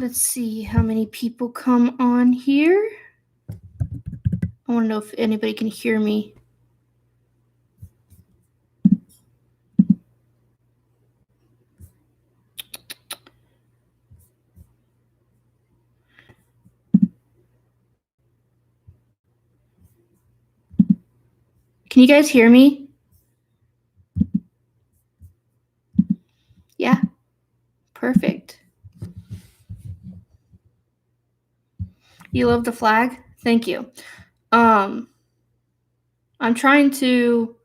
Let's see how many people come on here. I want to know if anybody can hear me. Can you guys hear me? Yeah, perfect. You love the flag? Thank you. I'm trying to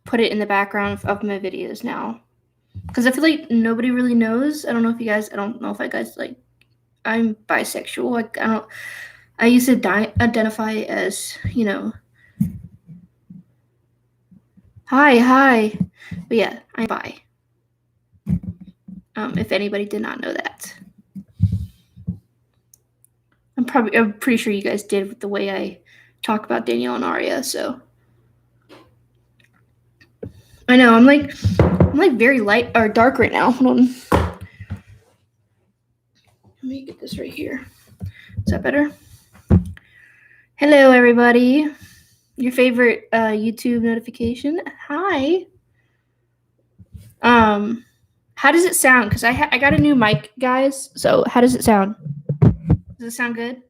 put it in the background of my videos now, because I feel like nobody really knows. I don't know if you guys, like, I'm bisexual. Like, I used to identify as, hi. But yeah, I'm bi. If anybody did not know that. I'm pretty sure you guys did with the way I talk about Danielle and Aria, so. I know, I'm like very light or dark right now. Hold on. Let me get this right here. Is that better? Hello, everybody. Your favorite YouTube notification. Hi. How does it sound? Because I got a new mic, guys. So how does it sound? Does it sound good?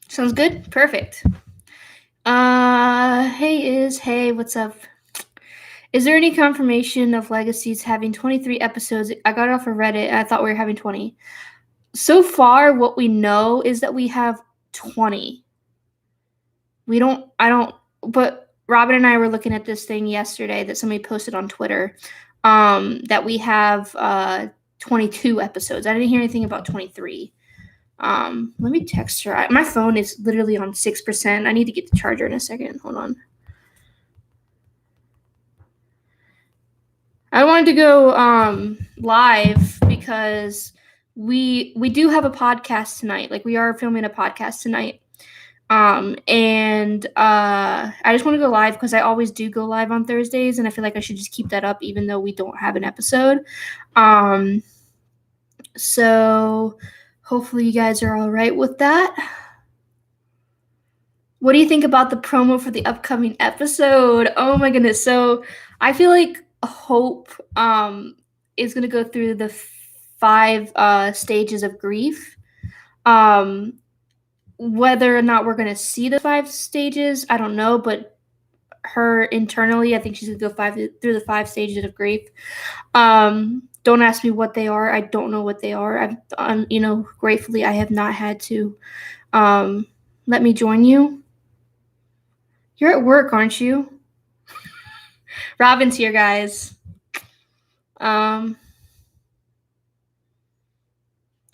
Sounds good? Perfect. Hey, what's up? Is there any confirmation of Legacies having 23 episodes? I got it off of Reddit and I thought we were having 20. So far, what we know is that we have 20. But Robin and I were looking at this thing yesterday that somebody posted on Twitter, that we have 22 episodes. I didn't hear anything about 23. Let me text her. My phone is literally on 6%. I need to get the charger in a second. Hold on. I wanted to go live because we do have a podcast tonight. Like, we are filming a podcast tonight. And I just want to go live because I always do go live on Thursdays, and I feel like I should just keep that up even though we don't have an episode. So hopefully you guys are all right with that. What do you think about the promo for the upcoming episode? Oh my goodness. So I feel like Hope is going to go through the 5 stages of grief. Whether or not we're going to see the 5 stages, I don't know, but her internally, I think she's going to go through the 5 stages of grief. Don't ask me what they are. I don't know what they are. Gratefully, I have not had to. Let me join you. You're at work, aren't you? Robin's here, guys. So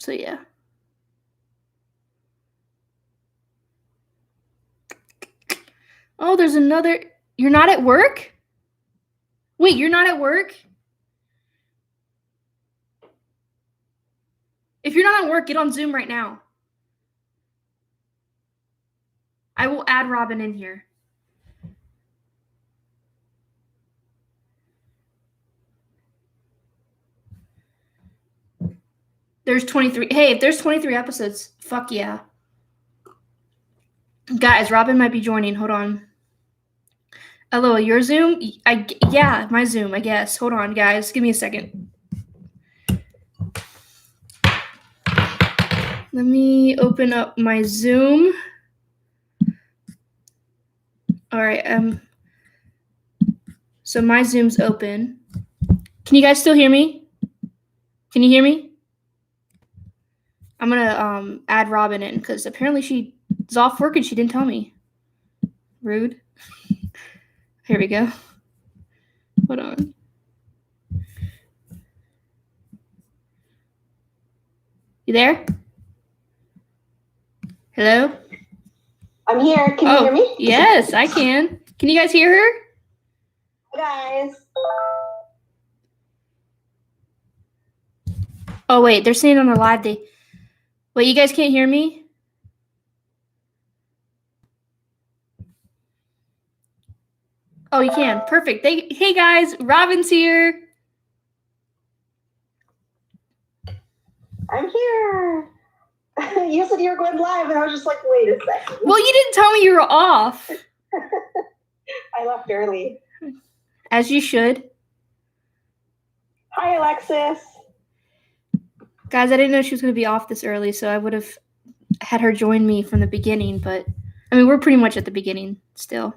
yeah. Oh, there's another. You're not at work? Wait, you're not at work? If you're not at work, get on Zoom right now. I will add Robin in here. There's 23. Hey, if there's 23 episodes, fuck yeah. Guys, Robin might be joining. Hold on. Hello, your Zoom? Yeah, my Zoom, I guess. Hold on, guys. Give me a second. Let me open up my Zoom. All right. So my Zoom's open. Can you guys still hear me? Can you hear me? I'm gonna add Robin in because apparently she's off work and she didn't tell me. Rude. Here we go. Hold on. You there? Hello? I'm here. Can you hear me? Yes, I can. Can you guys hear her? Hi, guys. Oh, wait. They're saying on the live Wait, you guys can't hear me? Oh, you can. Perfect. Hey, guys. Robin's here. I'm here. You said you were going live, and I was just like, wait a second. Well, you didn't tell me you were off. I left early. As you should. Hi, Alexis. Guys, I didn't know she was going to be off this early, so I would have had her join me from the beginning, but I mean, we're pretty much at the beginning still.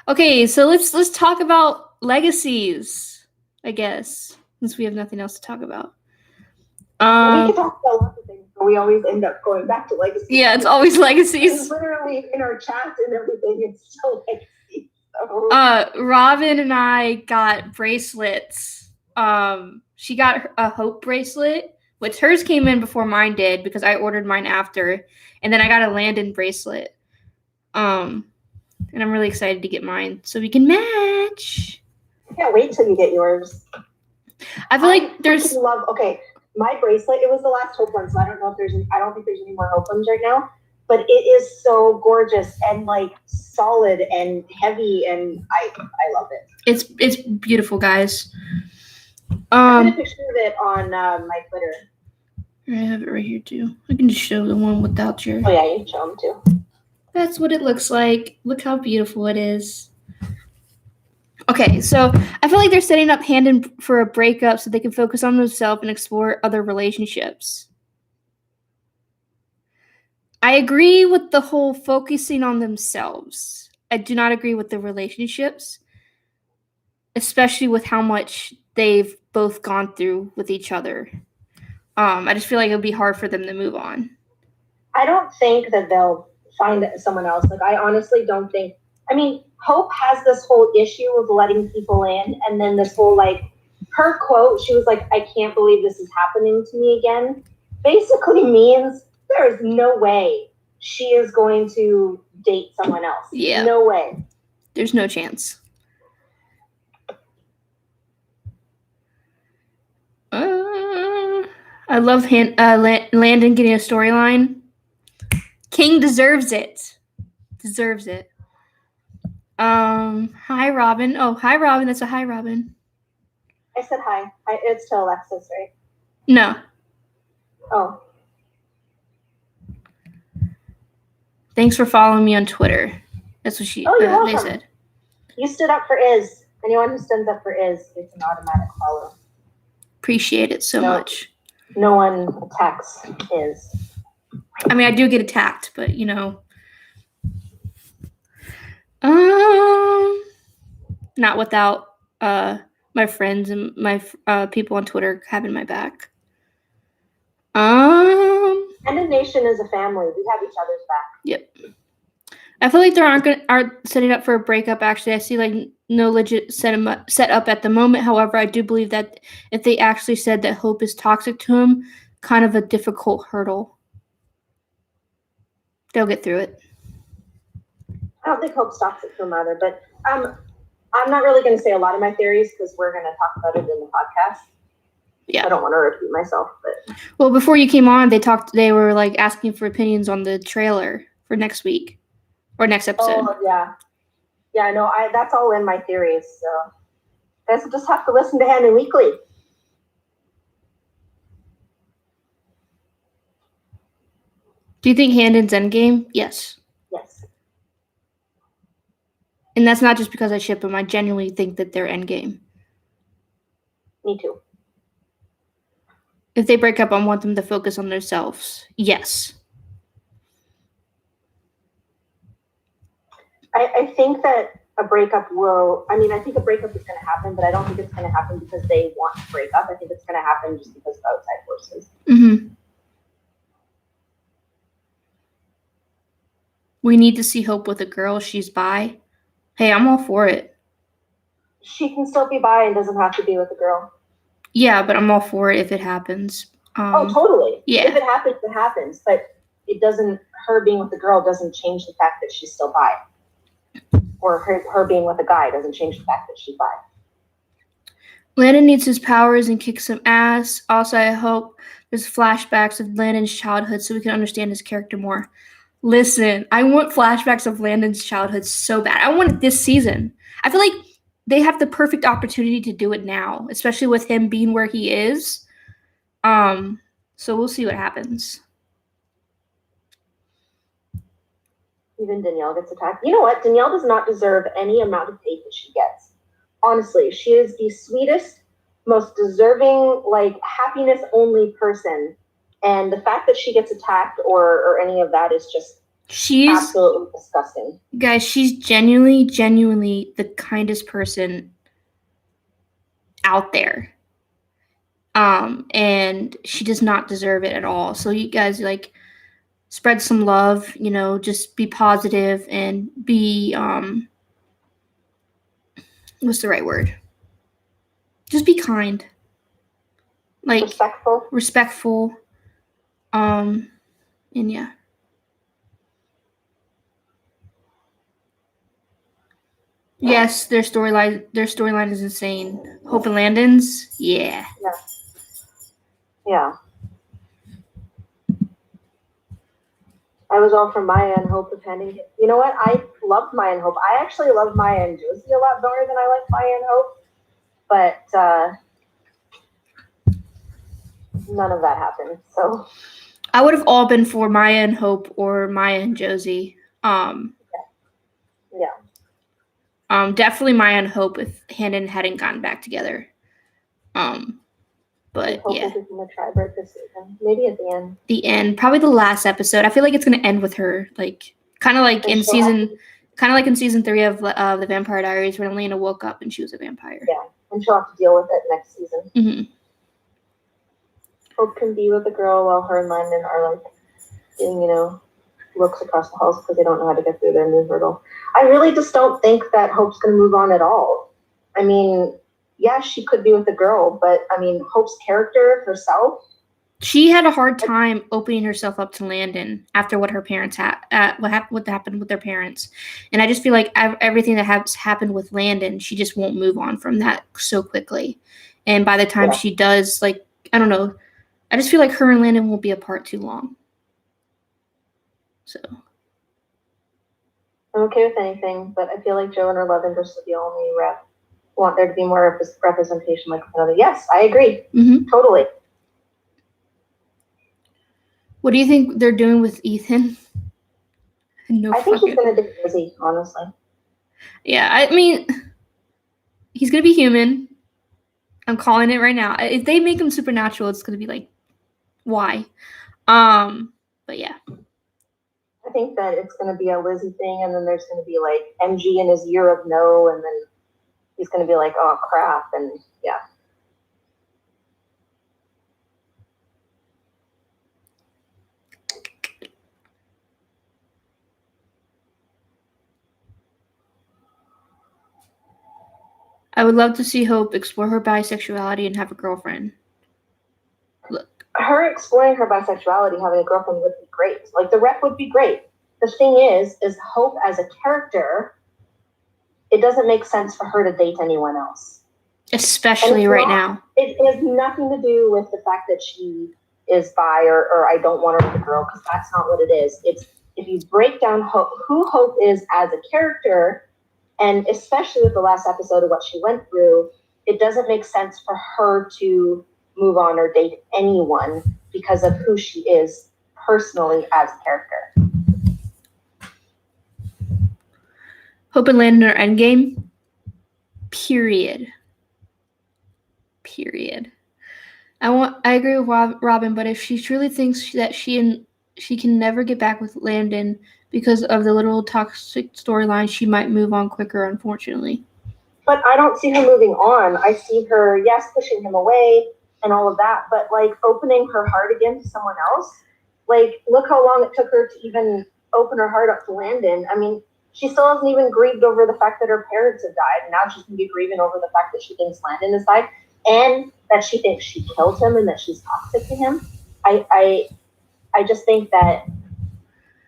Okay, so let's talk about legacies, I guess, since we have nothing else to talk about. We can talk about lots of things, but we always end up going back to legacies. Yeah, it's always legacies. It's literally in our chat and everything, it's still legacies. So. Robin and I got bracelets. She got a Hope bracelet, which hers came in before mine did because I ordered mine after, and then I got a Landon bracelet. And I'm really excited to get mine so we can match. I can't wait till you get yours. I feel like there's okay, my bracelet, it was the last Hope one, so I don't know if I don't think there's any more Hope ones right now, but it is so gorgeous and like solid and heavy, and I love it. It's beautiful, guys. I put a picture of it on my Twitter. I have it right here too. I can just show the one without your. Oh yeah, you can show them too. That's what it looks like. Look how beautiful it is. Okay, so I feel like they're setting up Handon for a breakup so they can focus on themselves and explore other relationships. I agree with the whole focusing on themselves. I do not agree with the relationships, especially with how much they've both gone through with each other. I just feel like it would be hard for them to move on. I don't think that they'll find someone else. Like, I honestly don't think. I mean, Hope has this whole issue of letting people in, and then this whole, like, her quote, she was like, I can't believe this is happening to me again, basically means there is no way she is going to date someone else. Yeah. No way. There's no chance. I love Landon getting a storyline. King deserves it. Deserves it. Hi, Robin. Oh, hi, Robin. That's a hi, Robin. I said hi. It's to Alexis, right? No. Oh. Thanks for following me on Twitter. That's what they said. You stood up for Iz. Anyone who stands up for Iz gets an automatic follow. Appreciate it so much. No one attacks Iz. I mean, I do get attacked, but you know. Not without my friends and my people on Twitter having my back. Handon Nation is a family. We have each other's back. Yep. I feel like they aren't setting up for a breakup. Actually, I see like no legit set up at the moment. However, I do believe that if they actually said that Hope is toxic to him, kind of a difficult hurdle. They'll get through it. I don't think Hope's toxic to him either, but I'm not really going to say a lot of my theories because we're going to talk about it in the podcast. Yeah. I don't want to repeat myself, but. Well, before you came on, they were like asking for opinions on the trailer for next week or next episode. Oh, yeah. Yeah, no, that's all in my theories, so guys will just have to listen to Handon Weekly. Do you think Handon's endgame? Yes. Yes. And that's not just because I ship them. I genuinely think that they're endgame. Me too. If they break up, I want them to focus on themselves. Yes. I think that a breakup I think a breakup is going to happen, but I don't think it's going to happen because they want to break up. I think it's going to happen just because of outside forces. Mm-hmm. We need to see Hope with a girl. She's bi. Hey, I'm all for it. She can still be bi and doesn't have to be with a girl. Yeah, but I'm all for it if it happens. Oh, totally. Yeah. If it happens, it happens. But her being with the girl doesn't change the fact that she's still bi. Or her being with a guy doesn't change the fact that she's bi. Landon needs his powers and kick some ass. Also, I hope there's flashbacks of Landon's childhood so we can understand his character more. Listen, I want flashbacks of Landon's childhood so bad. I want it this season. I feel like they have the perfect opportunity to do it now, especially with him being where he is. So we'll see what happens. Even Danielle gets attacked. You know what? Danielle does not deserve any amount of hate that she gets. Honestly, she is the sweetest, most deserving, like, happiness-only person. And the fact that she gets attacked or any of that is just absolutely disgusting. Guys, she's genuinely the kindest person out there. And she does not deserve it at all. So you guys, like, spread some love, you know, just be positive and be, what's the right word? Just be kind. Like, respectful. And yeah. Yes, their storyline is insane. Hope and Landon's, yeah. Yeah. I was all for Maya and Hope depending. You know what? I loved Maya and Hope. I actually love Maya and Josie a lot more than I like Maya and Hope. But none of that happened. So I would have all been for Maya and Hope or Maya and Josie. Yeah. Definitely Maya and Hope if Landon hadn't gotten back together. But Hope yeah. will become a Tribert this season. Maybe at the end. The end, probably the last episode. I feel like it's gonna end with her, like kind of like in season 3 of the Vampire Diaries, when Elena woke up and she was a vampire. Yeah, and she'll have to deal with it next season. Mm-hmm. Hope can be with the girl while her and Landon are like doing, you know, looks across the halls because they don't know how to get through their new hurdle. I really just don't think that Hope's gonna move on at all. I mean, yeah, she could be with the girl, but I mean, Hope's character herself. She had a hard time opening herself up to Landon after what her parents what happened with their parents, and I just feel like everything that has happened with Landon, she just won't move on from that so quickly. And by the time she does, like, I don't know, I just feel like her and Landon won't be apart too long. So I'm okay with anything, but I feel like Joe and her love interest is the only rep. Want there to be more representation like another. Yes, I agree. Mm-hmm. Totally. What do you think they're doing with Ethan? I think he's gonna be busy, honestly. Yeah, I mean, he's gonna be human. I'm calling it right now. If they make him supernatural, it's gonna be like, why? But yeah. I think that it's gonna be a Lizzie thing, and then there's gonna be like MG in his year of no, and then he's gonna be like, oh crap, and yeah. I would love to see Hope explore her bisexuality and have a girlfriend. Look. Her exploring her bisexuality, having a girlfriend would be great. Like, the rep would be great. The thing is Hope as a character, it doesn't make sense for her to date anyone else. Especially right now. It has nothing to do with the fact that she is bi or I don't want her with a girl, because that's not what it is. It's if you break down who Hope is as a character, and especially with the last episode of what she went through, it doesn't make sense for her to move on or date anyone because of who she is personally as a character. Hope and Landon are endgame. Period. I agree with Robin, but if she truly thinks that she can never get back with Landon because of the little toxic storyline, she might move on quicker, unfortunately. But I don't see her moving on. I see her, yes, pushing him away and all of that, but like opening her heart again to someone else. Like, look how long it took her to even open her heart up to Landon. I mean, she still hasn't even grieved over the fact that her parents have died. And now she's going to be grieving over the fact that she thinks Landon has died and that she thinks she killed him and that she's toxic to him. I just think that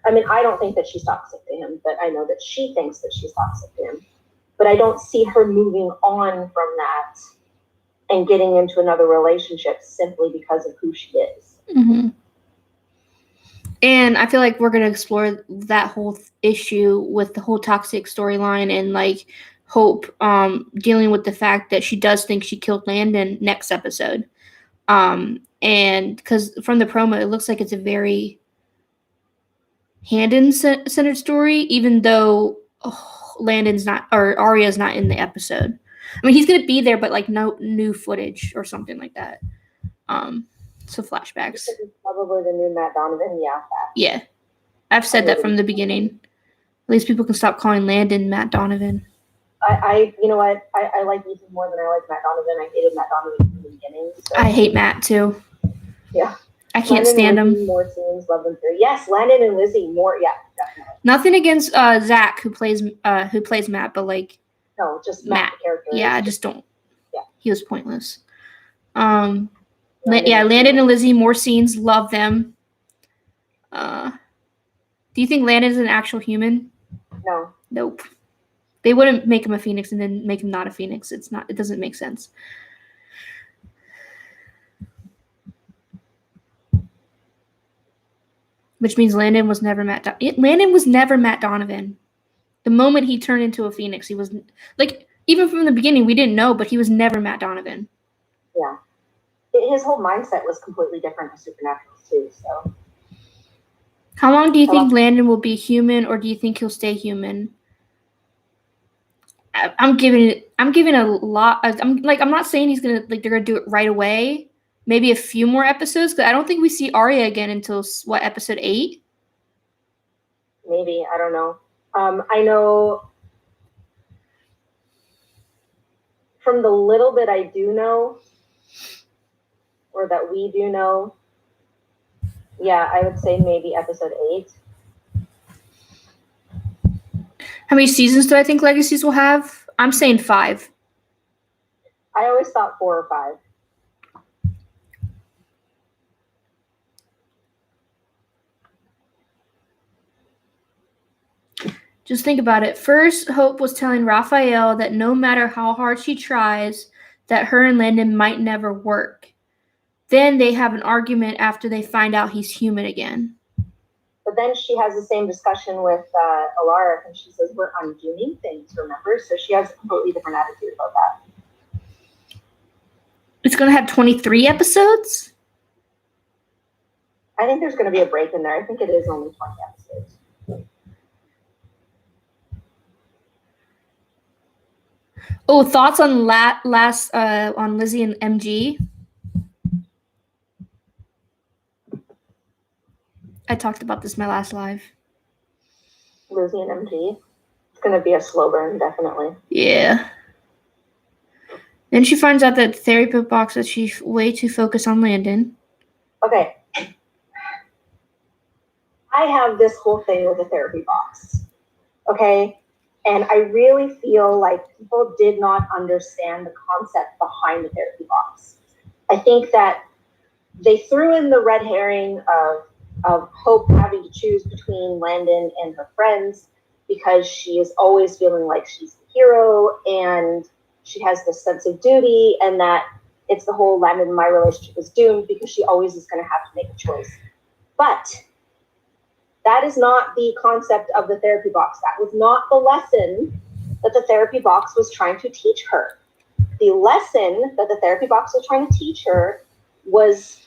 I mean, I don't think that she's toxic to him, but I know that she thinks that she's toxic to him. But I don't see her moving on from that and getting into another relationship simply because of who she is. Mm-hmm. And I feel like we're going to explore that whole issue with the whole toxic storyline and like Hope dealing with the fact that she does think she killed Landon next episode. And because from the promo, it looks like it's a very Landon-centered story, even though Landon's not, or Arya's not in the episode. I mean, he's going to be there, but like no new footage or something like that. So flashbacks. Probably the new Matt Donovan, yeah. Yeah. I've said that from the beginning. At least people can stop calling Landon Matt Donovan. I you know what? I like Ethan more than I like Matt Donovan. I hated Matt Donovan from the beginning. So. I hate Matt too. Yeah. I can't stand him. More scenes, love them too. Yes, Landon and Lizzie more. Yeah, definitely. Nothing against Zach who plays Matt, but like no, just Matt the character. Yeah, I just don't. Yeah, he was pointless. Landon and Lizzie, more scenes, love them. Do you think Landon is an actual human? No. Nope. They wouldn't make him a phoenix and then make him not a phoenix. It doesn't make sense. Which means Landon was never Matt Donovan. The moment he turned into a phoenix, he was like, even from the beginning, we didn't know, but he was never Matt Donovan. Yeah. His whole mindset was completely different to Supernatural too, so. How long do you think Landon will be human, or do you think he'll stay human? I'm giving a lot. I'm not saying they're gonna do it right away. Maybe a few more episodes, because I don't think we see Arya again until episode 8. Maybe, I don't know. I know from the little bit I do know, or that we do know. Yeah, I would say maybe episode 8. How many seasons do I think Legacies will have? I'm saying 5. I always thought 4 or 5. Just think about it. First, Hope was telling Raphael that no matter how hard she tries, that her and Landon might never work. Then they have an argument after they find out he's human again. But then she has the same discussion with Alaric, and she says, we're undoing things, remember? So she has a completely different attitude about that. It's going to have 23 episodes? I think there's going to be a break in there. I think it is only 20 episodes. Oh, thoughts on on Lizzie and MG? I talked about this in my last live. Lizzie and MG? It's going to be a slow burn, definitely. Yeah. Then she finds out that therapy box that she's way too focused on Landon. Okay. I have this whole thing with the therapy box. Okay? And I really feel like people did not understand the concept behind the therapy box. I think that they threw in the red herring of Hope having to choose between Landon and her friends because she is always feeling like she's the hero and she has this sense of duty, and that it's the whole Landon and my relationship is doomed because she always is going to have to make a choice. But that is not the concept of the therapy box. That was not the lesson that the therapy box was trying to teach her. The lesson that the therapy box was trying to teach her was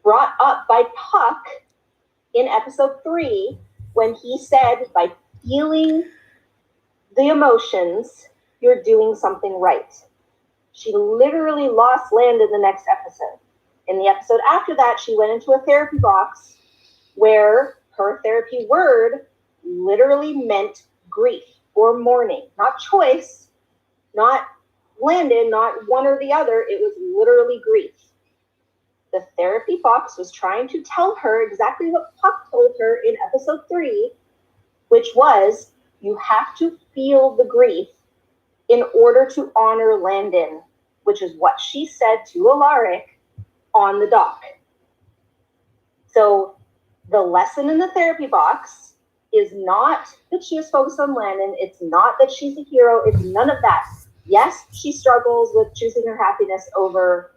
brought up by Puck in episode 3, when he said, by feeling the emotions, you're doing something right. She literally lost Landon the next episode. In the episode after that, she went into a therapy box where her therapy word literally meant grief or mourning, not choice, not Landon, not one or the other. It was literally grief. The therapy box was trying to tell her exactly what Puck told her in episode 3, which was, you have to feel the grief in order to honor Landon, which is what she said to Alaric on the dock. So the lesson in the therapy box is not that she is focused on Landon. It's not that she's a hero. It's none of that. Yes, she struggles with choosing her happiness over,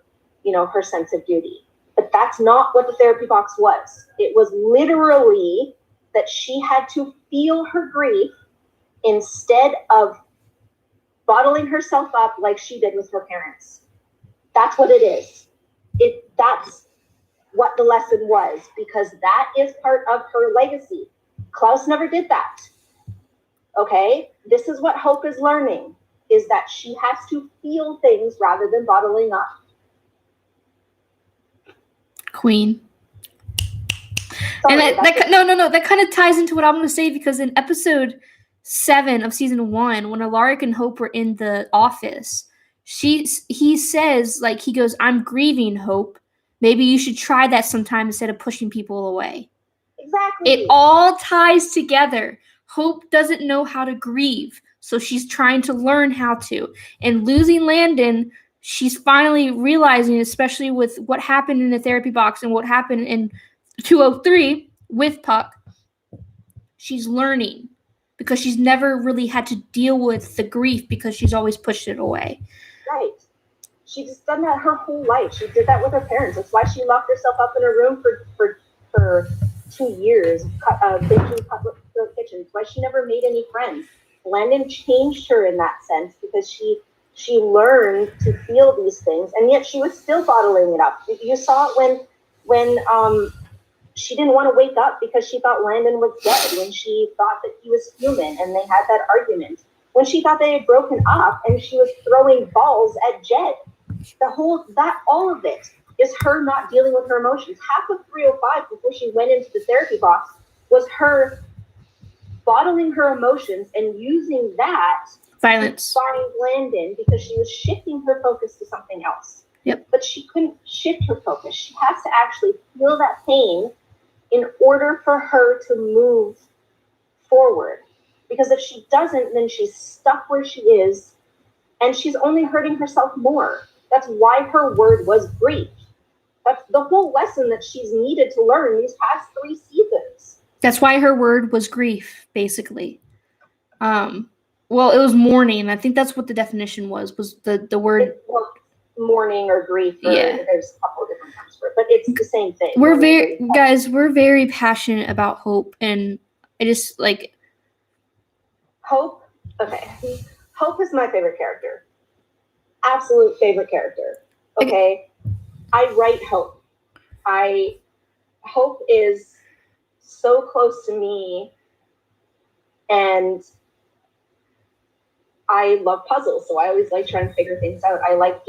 her sense of duty. But that's not what the therapy box was. It was literally that she had to feel her grief instead of bottling herself up like she did with her parents. That's what it is. That's what the lesson was, because that is part of her legacy. Klaus never did that. Okay? This is what Hope is learning, is that she has to feel things rather than bottling up. Queen. Sorry, And that kind of ties into what I'm going to say, because in episode 7 of season 1, when Alaric and Hope were in the office, he says, like, he goes, "I'm grieving, Hope. Maybe you should try that sometime instead of pushing people away." Exactly. It all ties together. Hope doesn't know how to grieve, so she's trying to learn how to. And losing Landon, she's finally realizing, especially with what happened in the therapy box and what happened in 203 with Puck, she's learning, because she's never really had to deal with the grief because she's always pushed it away. Right. She just done that her whole life. She did that with her parents. That's why she locked herself up in her room for 2 years, baking public kitchen. That's why she never made any friends. Landon changed her in that sense, because she learned to feel these things, and yet she was still bottling it up. You saw it when she didn't want to wake up because she thought Landon was dead, when she thought that he was human, and they had that argument. When she thought they had broken up and she was throwing balls at Jed. All of it is her not dealing with her emotions. Half of 305, before she went into the therapy box, was her bottling her emotions and using that Violence. to find Landon, because she was shifting her focus to something else. Yep. But she couldn't shift her focus. She has to actually feel that pain in order for her to move forward. Because if she doesn't, then she's stuck where she is, and she's only hurting herself more. That's why her word was grief. That's the whole lesson that she's needed to learn these past 3 seasons. That's why her word was grief, basically. Well, it was mourning. I think that's what the definition was the word. Mourning or grief. Yeah. There's a couple of different terms for it, but it's the same thing. We're very passionate about Hope, and I just like Hope. Okay. Hope is my favorite character. Absolute favorite character. Okay. I write Hope. Hope is so close to me, and I love puzzles, so I always like trying to figure things out. I like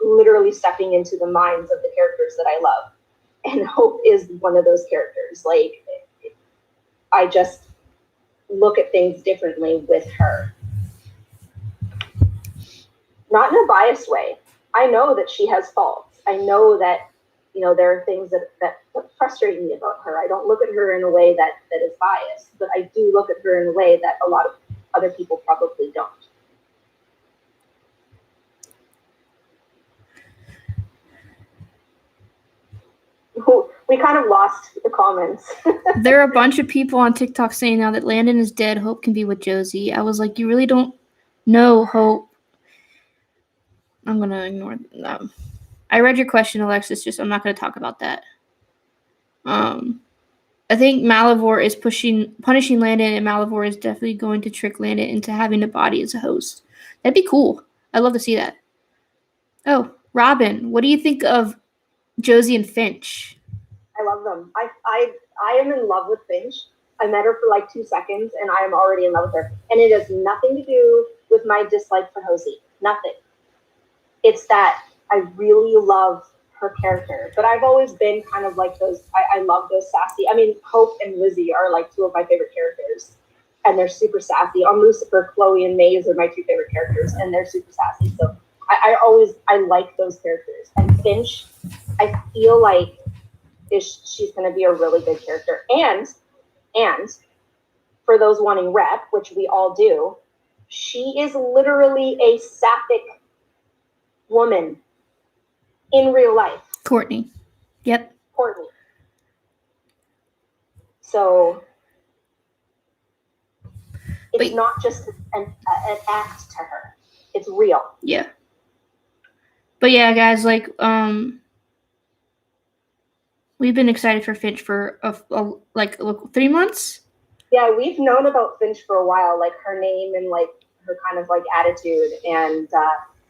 literally stepping into the minds of the characters that I love. And Hope is one of those characters. Like, I just look at things differently with her. Not in a biased way. I know that she has faults. I know that, there are things that frustrate me about her. I don't look at her in a way that is biased, but I do look at her in a way that a lot of other people probably don't. We kind of lost the comments. There are a bunch of people on TikTok saying now that Landon is dead, Hope can be with Josie. I was like, you really don't know Hope. I'm going to ignore them. I read your question, Alexis. I'm not going to talk about that. I think Malivore is punishing Landon, and Malivore is definitely going to trick Landon into having a body as a host. That'd be cool. I'd love to see that. Oh, Robin, what do you think of Josie and Finch? I love them. I am in love with Finch. I met her for like 2 seconds, and I am already in love with her. And it has nothing to do with my dislike for Hosey. Nothing. It's that I really love her character. But I've always been kind of like those, I love those sassy. I mean, Hope and Lizzie are like 2 of my favorite characters. And they're super sassy. On Lucifer, Chloe and Maze are my 2 favorite characters, and they're super sassy. So I like those characters. And Finch, I feel like she's going to be a really good character. And for those wanting rep, which we all do, she is literally a sapphic woman in real life. Courtney. Yep. Courtney. So It's not just an act to her. It's real. Yeah. But yeah, guys, like, we've been excited for Finch for like 3 months. Yeah, we've known about Finch for a while, like her name and like her kind of like attitude, and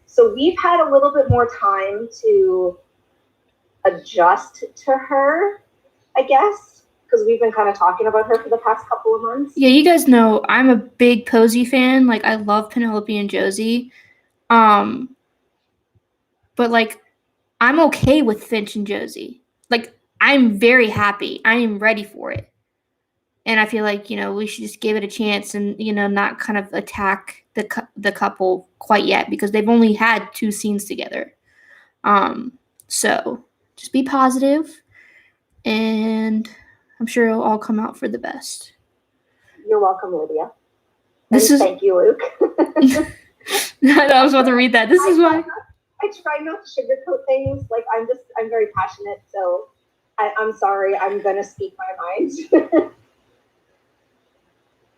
so we've had a little bit more time to adjust to her, I guess, because we've been kind of talking about her for the past couple of months. Yeah, you guys know I'm a big Posey fan. Like, I love Penelope and Josie. But like, I'm okay with Finch and Josie. Like, I'm very happy. I am ready for it. And I feel like, we should just give it a chance and, not kind of attack the couple quite yet because they've only had 2 scenes together. So just be positive, and I'm sure it'll all come out for the best. You're welcome, Lydia. Thank you, Luke. I was about to read that. This is why I try not to sugarcoat things. Like, I'm very passionate, so I'm sorry. I'm gonna speak my mind.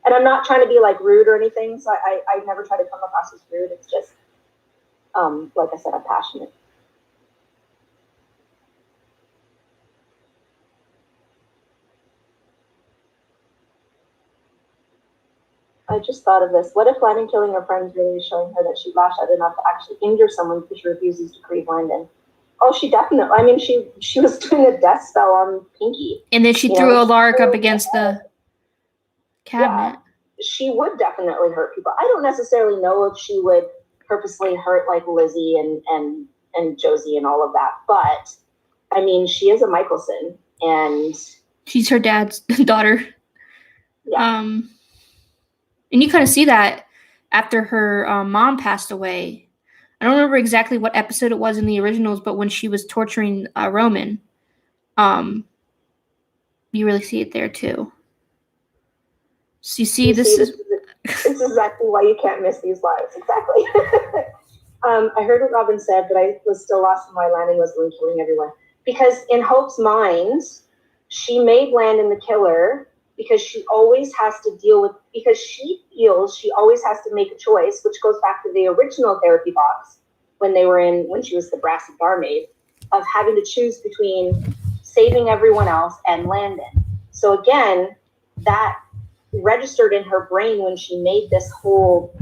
And I'm not trying to be like rude or anything, so I never try to come across as rude. It's just, like I said, I'm passionate. I just thought of this. What if Landon killing her friends really is showing her that she lashed out enough to actually injure someone because she refuses to grieve Landon? Oh, she definitely. I mean, she was doing a death spell on Pinky. And then she threw Alaric up against the cabinet. Yeah, she would definitely hurt people. I don't necessarily know if she would purposely hurt like Lizzie and Josie and all of that, but I mean, she is a Michelson, and she's her dad's daughter. Yeah. And you kind of see that after her mom passed away. I don't remember exactly what episode it was in the originals, but when she was torturing Roman, you really see it there too. So you see, this is exactly why you can't miss these lives. Exactly. I heard what Robin said, but I was still lost in why Landon was the one killing everyone. Because in Hope's mind, she made Landon the killer because she always has to deal with, because she feels she always has to make a choice, which goes back to the original therapy box when she was the brassy barmaid, of having to choose between saving everyone else and Landon. So again, that registered in her brain when she made this whole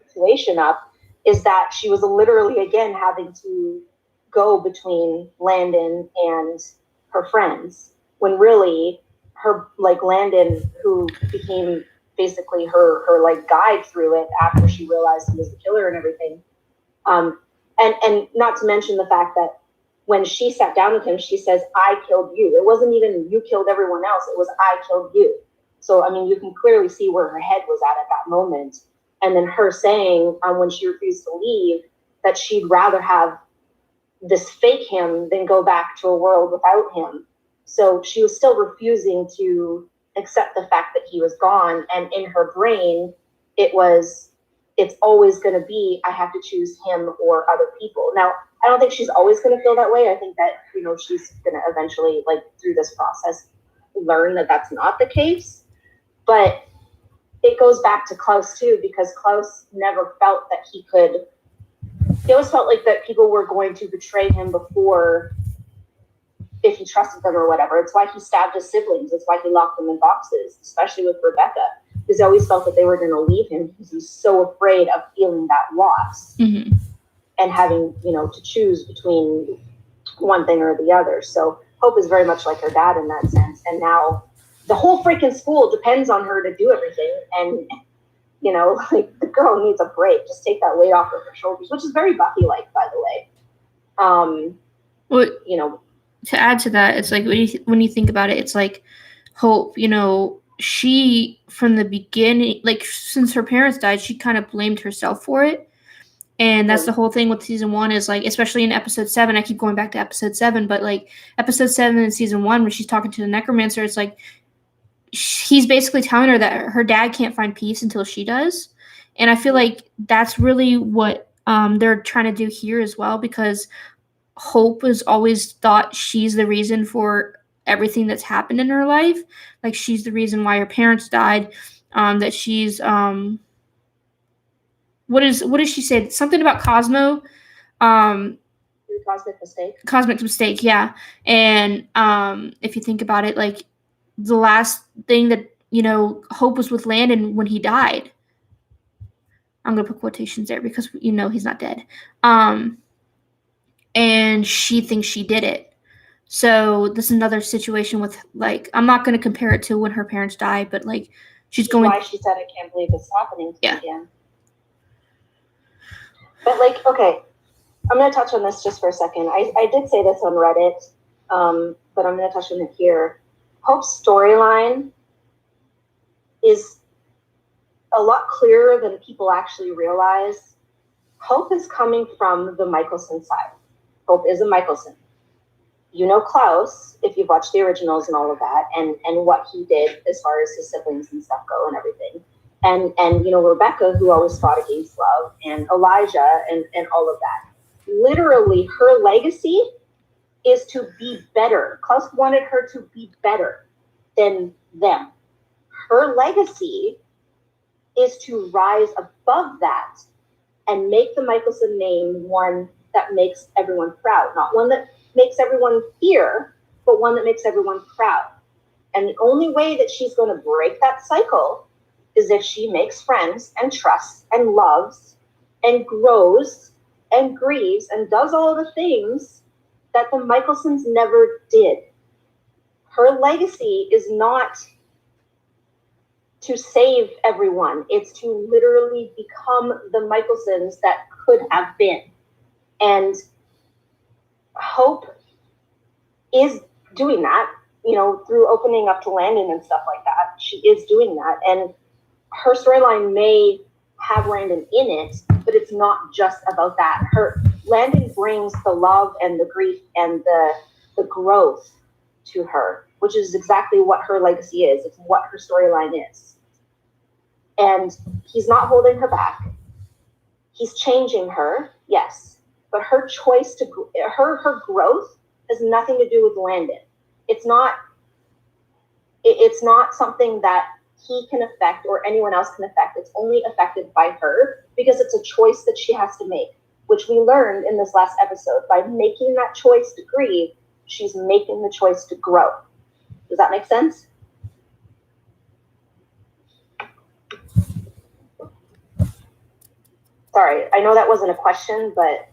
situation up, is that she was literally again having to go between Landon and her friends, when really her, like, Landon, who became basically her like guide through it after she realized he was the killer and everything. And not to mention the fact that when she sat down with him, she says, I killed you. It wasn't even you killed everyone else. It was I killed you. So, I mean, you can clearly see where her head was at that moment. And then her saying, when she refused to leave, that she'd rather have this fake him than go back to a world without him. So she was still refusing to accept the fact that he was gone. And in her brain, it's always going to be, I have to choose him or other people. Now, I don't think she's always going to feel that way. I think that, she's going to eventually, like, through this process, learn that that's not the case. But it goes back to Klaus too, because Klaus never felt that he always felt like that people were going to betray him before, if he trusted them or whatever. It's why he stabbed his siblings. It's why he locked them in boxes, especially with Rebecca, because he always felt that they were going to leave him because he was so afraid of feeling that loss and having, to choose between one thing or the other. So Hope is very much like her dad in that sense. And now the whole freaking school depends on her to do everything. And, like, the girl needs a break. Just take that weight off of her shoulders, which is very Buffy-like, by the way. Well, to add to that, it's like when you think about it, it's like Hope, she, from the beginning, like, since her parents died, she kind of blamed herself for it. And that's the whole thing with season 1, is like, especially in episode 7, I keep going back to episode 7, but like episode 7 in season 1, when she's talking to the necromancer, it's like, he's basically telling her that her dad can't find peace until she does. And I feel like that's really what they're trying to do here as well, because Hope has always thought she's the reason for everything that's happened in her life. Like, she's the reason why her parents died. that she's what does she say? Something about Cosmo. Cosmic mistake. Cosmic mistake, yeah. And if you think about it, like the last thing that Hope was with Landon when he died. I'm gonna put quotations there because he's not dead. And she thinks she did it. So this is another situation with like I'm not gonna compare it to when her parents died, but like she's going. Why she said I can't believe it's happening to yeah. me again. But like, okay, I'm gonna touch on this just for a second. I did say this on Reddit, but I'm gonna touch on it here. Hope's storyline is a lot clearer than people actually realize. Hope is coming from the Mikaelson side. Hope is a Mikaelson. You know Klaus, if you've watched the originals and all of that, and what he did as far as his siblings and stuff go and everything. And Rebecca, who always fought against love, and Elijah and all of that. Literally, her legacy is to be better. Klaus wanted her to be better than them. Her legacy is to rise above that and make the Mikaelson name one that makes everyone proud. Not one that makes everyone fear, but one that makes everyone proud. And the only way that she's going to break that cycle is if she makes friends and trusts and loves and grows and grieves and does all the things that the Mikaelsons never did. Her legacy is not to save everyone. It's to literally become the Mikaelsons that could have been. And Hope is doing that, through opening up to Landon and stuff like that. She is doing that. And her storyline may have Landon in it, but it's not just about that. Landon brings the love and the grief and the growth to her, which is exactly what her legacy is. It's what her storyline is. And he's not holding her back. He's changing her, yes, but her choice her growth has nothing to do with Landon. It's not something that he can affect or anyone else can affect. It's only affected by her because it's a choice that she has to make, which we learned in this last episode. By making that choice to grieve, she's making the choice to grow. Does that make sense? Sorry, I know that wasn't a question, but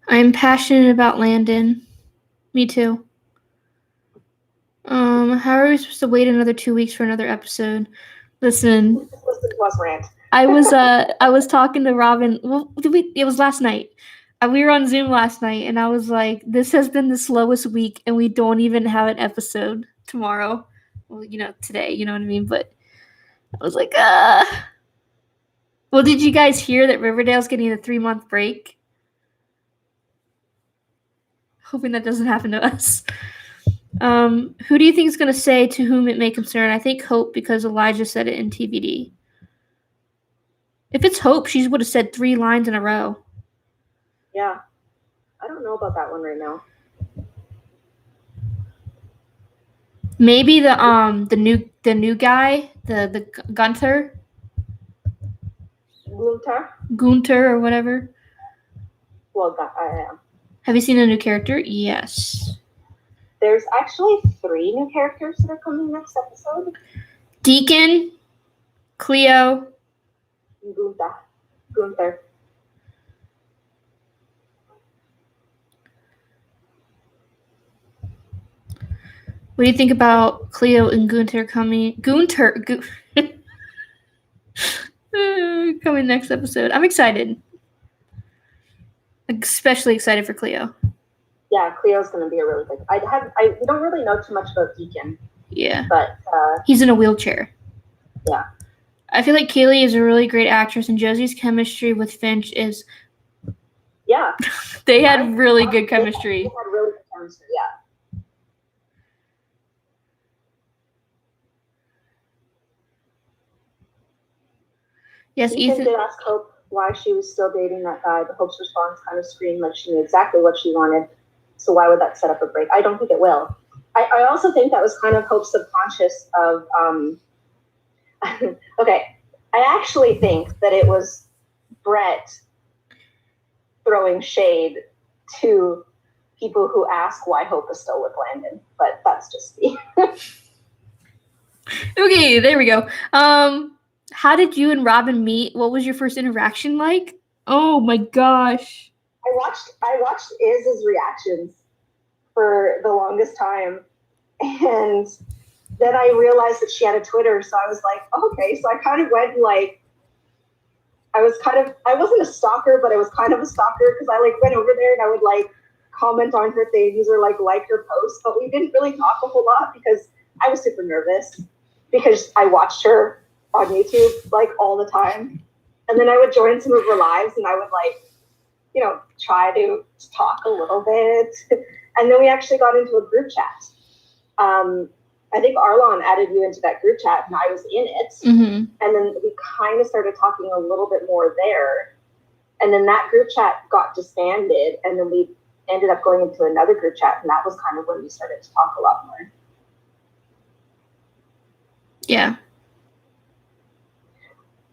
I'm passionate about Landon. Me too. How are we supposed to wait another 2 weeks for another episode? Listen to us rant. I was talking to Robin. Well, it was last night. We were on Zoom last night, and I was like, "This has been the slowest week, and we don't even have an episode tomorrow." Well, today, you know what I mean. But I was like, Well, did you guys hear that Riverdale's getting a 3-month break? Hoping that doesn't happen to us. Who do you think is going to say to whom it may concern? I think Hope, because Elijah said it in TVD. If it's Hope, she would have said 3 lines in a row. Yeah. I don't know about that one right now. Maybe the new guy, the Gunther. Gunter or whatever. Well, I am. Have you seen a new character? Yes. There's actually 3 new characters that are coming next episode. Deacon, Cleo, Gunther. What do you think about Cleo and Gunther coming? Coming next episode. I'm excited. Especially excited for Cleo. Yeah, Cleo's going to be a really big. I don't really know too much about Deacon. Yeah. But he's in a wheelchair. Yeah. I feel like Kaylee is a really great actress, and Josie's chemistry with Finch is. Yeah. They had really good chemistry. They had really good chemistry. Yeah. Yes, Ethan did ask Hope why she was still dating that guy, but Hope's response kind of screamed like she knew exactly what she wanted. So why would that set up a break? I don't think it will. I also think that was kind of Hope's subconscious of Okay, I actually think that it was Brett throwing shade to people who ask why Hope is still with Landon, but that's just me. Okay, there we go. How did you and Robin meet? What was your first interaction like? Oh my gosh. I watched Iz's reactions for the longest time, and then I realized that she had a Twitter, so I was like, okay. So I kind of went like, I wasn't a stalker, but I was kind of a stalker because I like went over there and I would like comment on her things or like her posts, but we didn't really talk a whole lot because I was super nervous because I watched her on YouTube like all the time. And then I would join some of her lives and I would like, try to talk a little bit. And then we actually got into a group chat. I think Arlon added you into that group chat and I was in it. Mm-hmm. And then we kind of started talking a little bit more there. And then that group chat got disbanded. And then we ended up going into another group chat. And that was kind of when we started to talk a lot more. Yeah.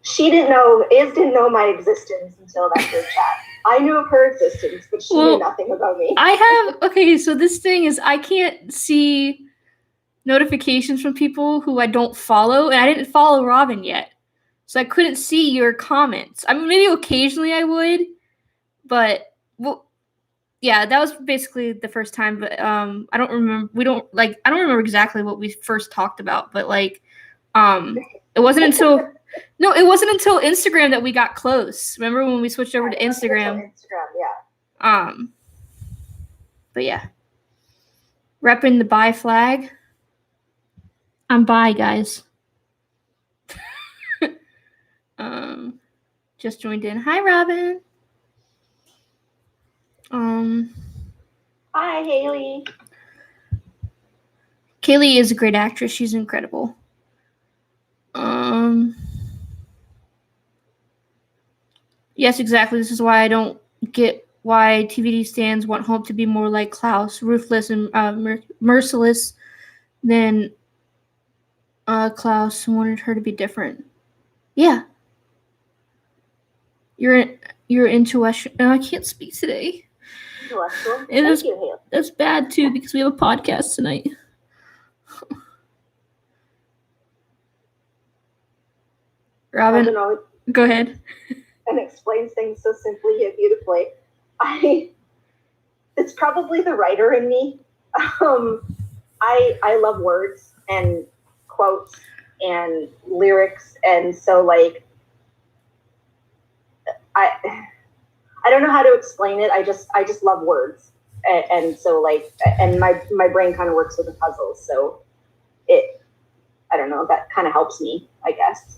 Iz didn't know my existence until that group chat. I knew of her existence, but she knew nothing about me. So this thing is I can't see notifications from people who I don't follow, and I didn't follow Robin yet. So I couldn't see your comments. I mean, maybe occasionally I would, but yeah, that was basically the first time, but I don't remember I don't remember exactly what we first talked about, but like it wasn't until Instagram that we got close. Remember when we switched over to Instagram? Instagram, yeah. But yeah. Repping the bi flag. I'm bi, guys. Just joined in. Hi, Robin. Hi, Haley. Kaylee is a great actress. She's incredible. Yes, exactly. This is why I don't get why TVD stands want Hope to be more like Klaus, ruthless and merciless than Klaus wanted her to be different. Yeah. You're intuition. I can't speak today. That's bad too because we have a podcast tonight. Robin, go ahead. And explains things so simply and beautifully. It's probably the writer in me. I love words and quotes and lyrics, and so like I don't know how to explain it. I just love words, and so like and my brain kind of works with a puzzle. So I don't know, that kind of helps me, I guess.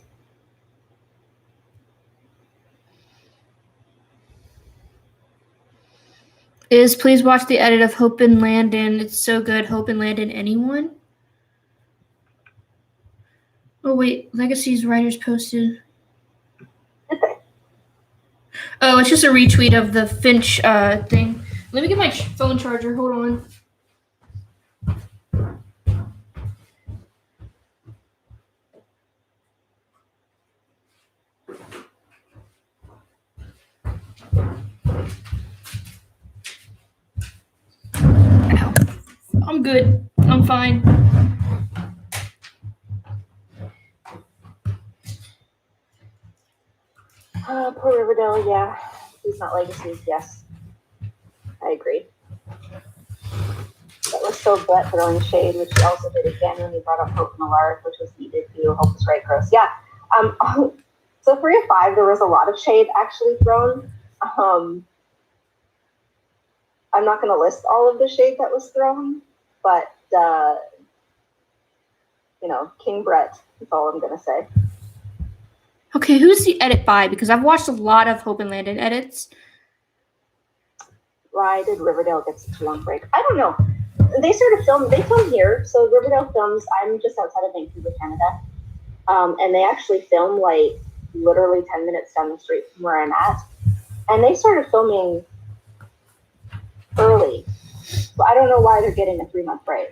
Please watch the edit of Hope and Landon. It's so good. Hope and Landon, anyone? Oh wait, Legacy's writers posted. Oh, it's just a retweet of the Finch thing. Let me get my phone charger. Hold on. Ow. I'm good. I'm fine. Poor Riverdale, yeah. He's not Legacy, yes. I agree. That was so Brett throwing shade, which he also did again when he brought up Hope and Alaric, which was needed to. Hope was right, gross. Yeah. So 3 of 5, there was a lot of shade actually thrown. I'm not going to list all of the shade that was thrown, but, King Brett, that's all I'm going to say. Okay, who's the edit by? Because I've watched a lot of Hope and Landon edits. Why did Riverdale get such a long break? I don't know. They film here. So Riverdale films, I'm just outside of Vancouver, Canada. And they actually film like literally 10 minutes down the street from where I'm at. And they started filming early. So I don't know why they're getting a 3-month break.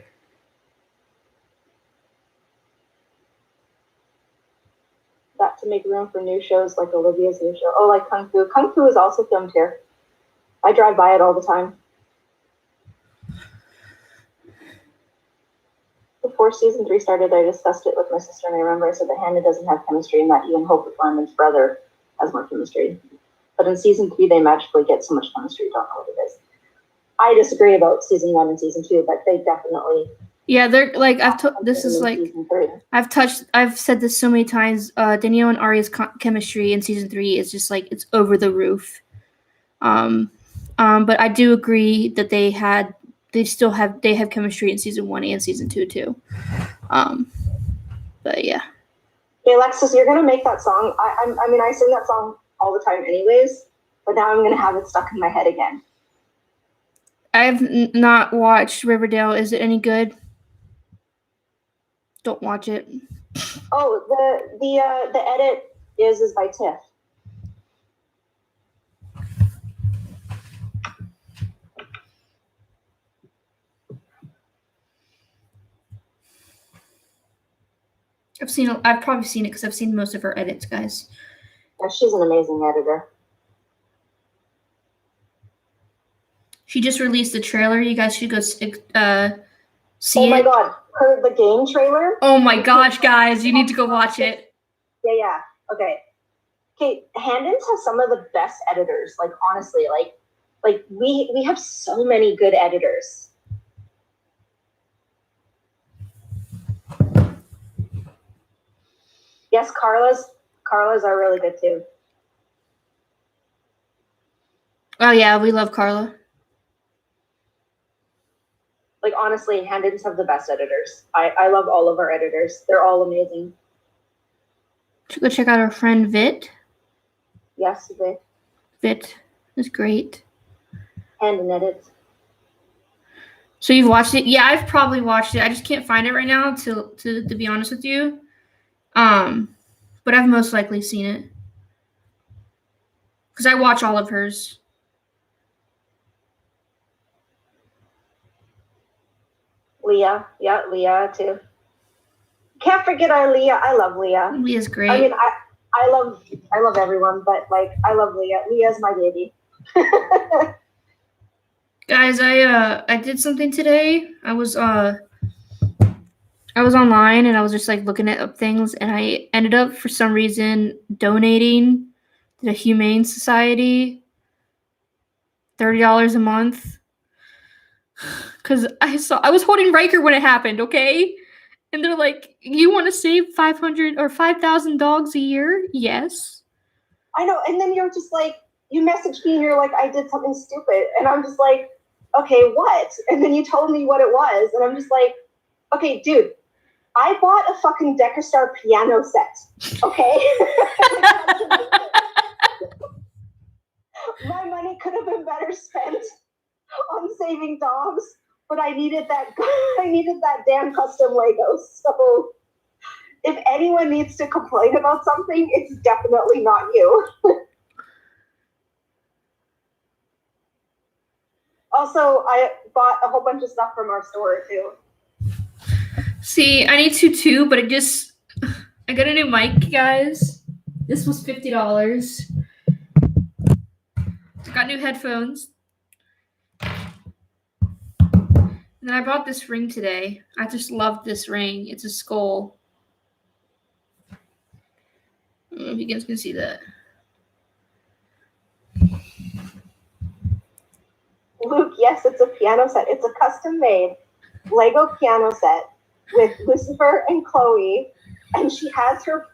to make room for new shows like Olivia's new show. Oh, like Kung Fu. Kung Fu is also filmed here. I drive by it all the time. Before season 3 started, I discussed it with my sister, and I remember I said that Hannah doesn't have chemistry and that even Hope Lyman's brother has more chemistry. But in season 3, they magically get so much chemistry, you don't know what it is. I disagree about season 1 and season 2, but they definitely. Yeah, they're like I've said this so many times. Danielle and Arya's chemistry in season 3 is just like it's over the roof. But I do agree that they have chemistry in season 1 and season 2 too. But yeah. Hey Alexis, you're gonna make that song. I mean, I sing that song all the time, anyways. But now I'm gonna have it stuck in my head again. I've not watched Riverdale. Is it any good? Don't watch it. Oh, the edit is by Tiff. I've probably seen it because I've seen most of her edits, guys. Yeah, she's an amazing editor. She just released the trailer. You guys should go see it. Oh my god, the game trailer? Oh my gosh, guys, you need to go watch it. Yeah. Okay, Handens has some of the best editors. Like honestly, like we have so many good editors. Yes, Carla's are really good too. Oh yeah, we love Carla. Like honestly, Handens have the best editors. I love all of our editors. They're all amazing. Should go check out our friend Vit. Yes, Vit is great. Handens edits. So you've watched it? Yeah, I've probably watched it. I just can't find it right now to be honest with you. But I've most likely seen it. Because I watch all of hers. Leah. Yeah, Leah too. Can't forget our Leah. I love Leah. Leah's great. I mean, I love everyone, but like I love Leah. Leah's my baby. Guys, I did something today. I was online and I was just like looking at up things, and I ended up for some reason donating to the Humane Society $30 a month. Cause I was holding Riker when it happened, okay? And they're like, you want to save 500 or 5,000 dogs a year? Yes. I know. And then you're just like, you messaged me and you're like, I did something stupid. And I'm just like, okay, what? And then you told me what it was. And I'm just like, okay, dude, I bought a fucking Decastar piano set. Okay. My money could have been better spent on saving dogs. But I needed that damn custom Lego. So if anyone needs to complain about something, it's definitely not you. Also, I bought a whole bunch of stuff from our store too. See, I need to too, but I got a new mic, guys. This was $50. I got new headphones. And then I bought this ring today. I just love this ring. It's a skull. I don't know if you guys can see that. Luke, yes, it's a piano set. It's a custom-made Lego piano set with Lucifer and Chloe, and she has her.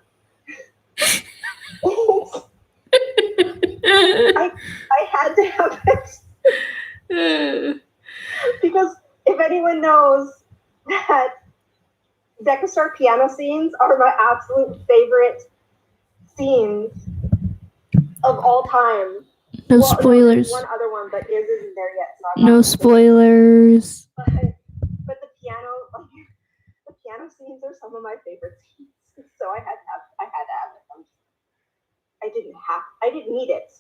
I had to have it because if anyone knows that Decastar piano scenes are my absolute favorite scenes of all time. No spoilers. One other one, but Iz isn't there yet. No spoilers. But the piano scenes are some of my favorite scenes. So I had to have it. I didn't need it.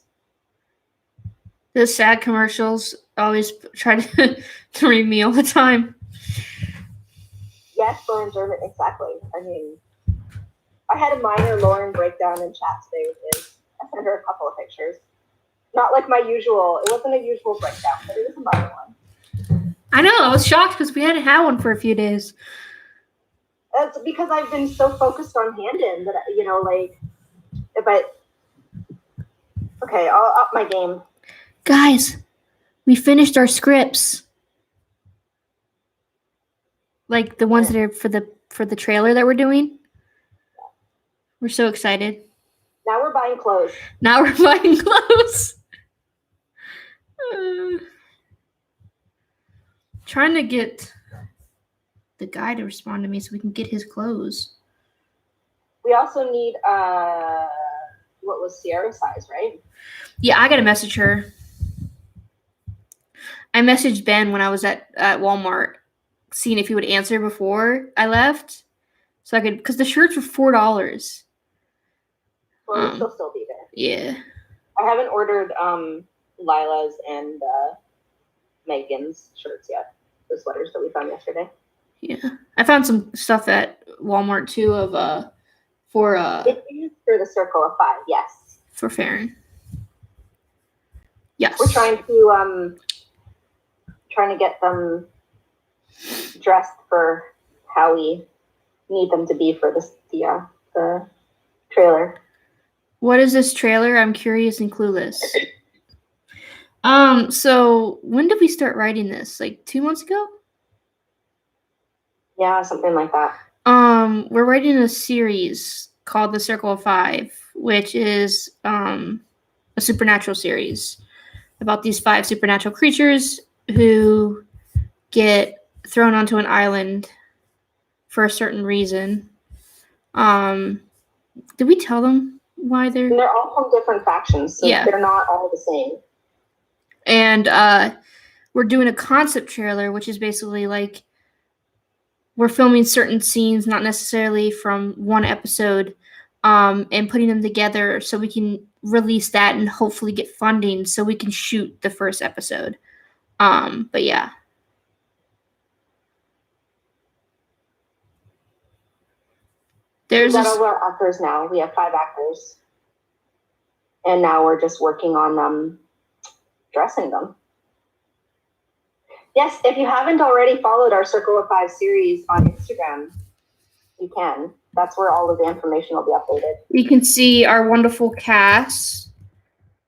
The sad commercials always try to read me all the time. Yes, for enjoyment, exactly. I mean, I had a minor Lauren breakdown in chat today with Liz. I sent her a couple of pictures. Not like my usual. It wasn't a usual breakdown, but it was a minor one. I know. I was shocked because we hadn't had one for a few days. That's because I've been so focused on Handon that, you know, like, but okay, I'll up my game. Guys, we finished our scripts. Like the ones that are for the trailer that we're doing. We're so excited. Now we're buying clothes. Now we're buying clothes. Trying to get the guy to respond to me so we can get his clothes. We also need what was Sierra's size, right? Yeah, I gotta message her. I messaged Ben when I was at Walmart, seeing if he would answer before I left, so I could, because the shirts were $4. Well, she'll still be there. Yeah. I haven't ordered Lila's and Megan's shirts yet. The sweaters that we found yesterday. Yeah, I found some stuff at Walmart too of for It is for the Circle of Five, yes. For Farron. Yes. We're trying to get them dressed for how we need them to be for the trailer. What is this trailer? I'm curious and clueless. So when did we start writing this? Like 2 months ago? Yeah, something like that. We're writing a series called The Circle of Five, which is a supernatural series about these 5 supernatural creatures who get thrown onto an island for a certain reason. Did we tell them why they're? And they're all from different factions, so Yeah. They're not all the same. And we're doing a concept trailer, which is basically like we're filming certain scenes, not necessarily from one episode, and putting them together so we can release that and hopefully get funding so we can shoot the first episode. But yeah. We've got all our actors now. We have 5 actors. And now we're just working on dressing them. Yes, if you haven't already followed our Circle of Five series on Instagram, you can. That's where all of the information will be uploaded. You can see our wonderful cast.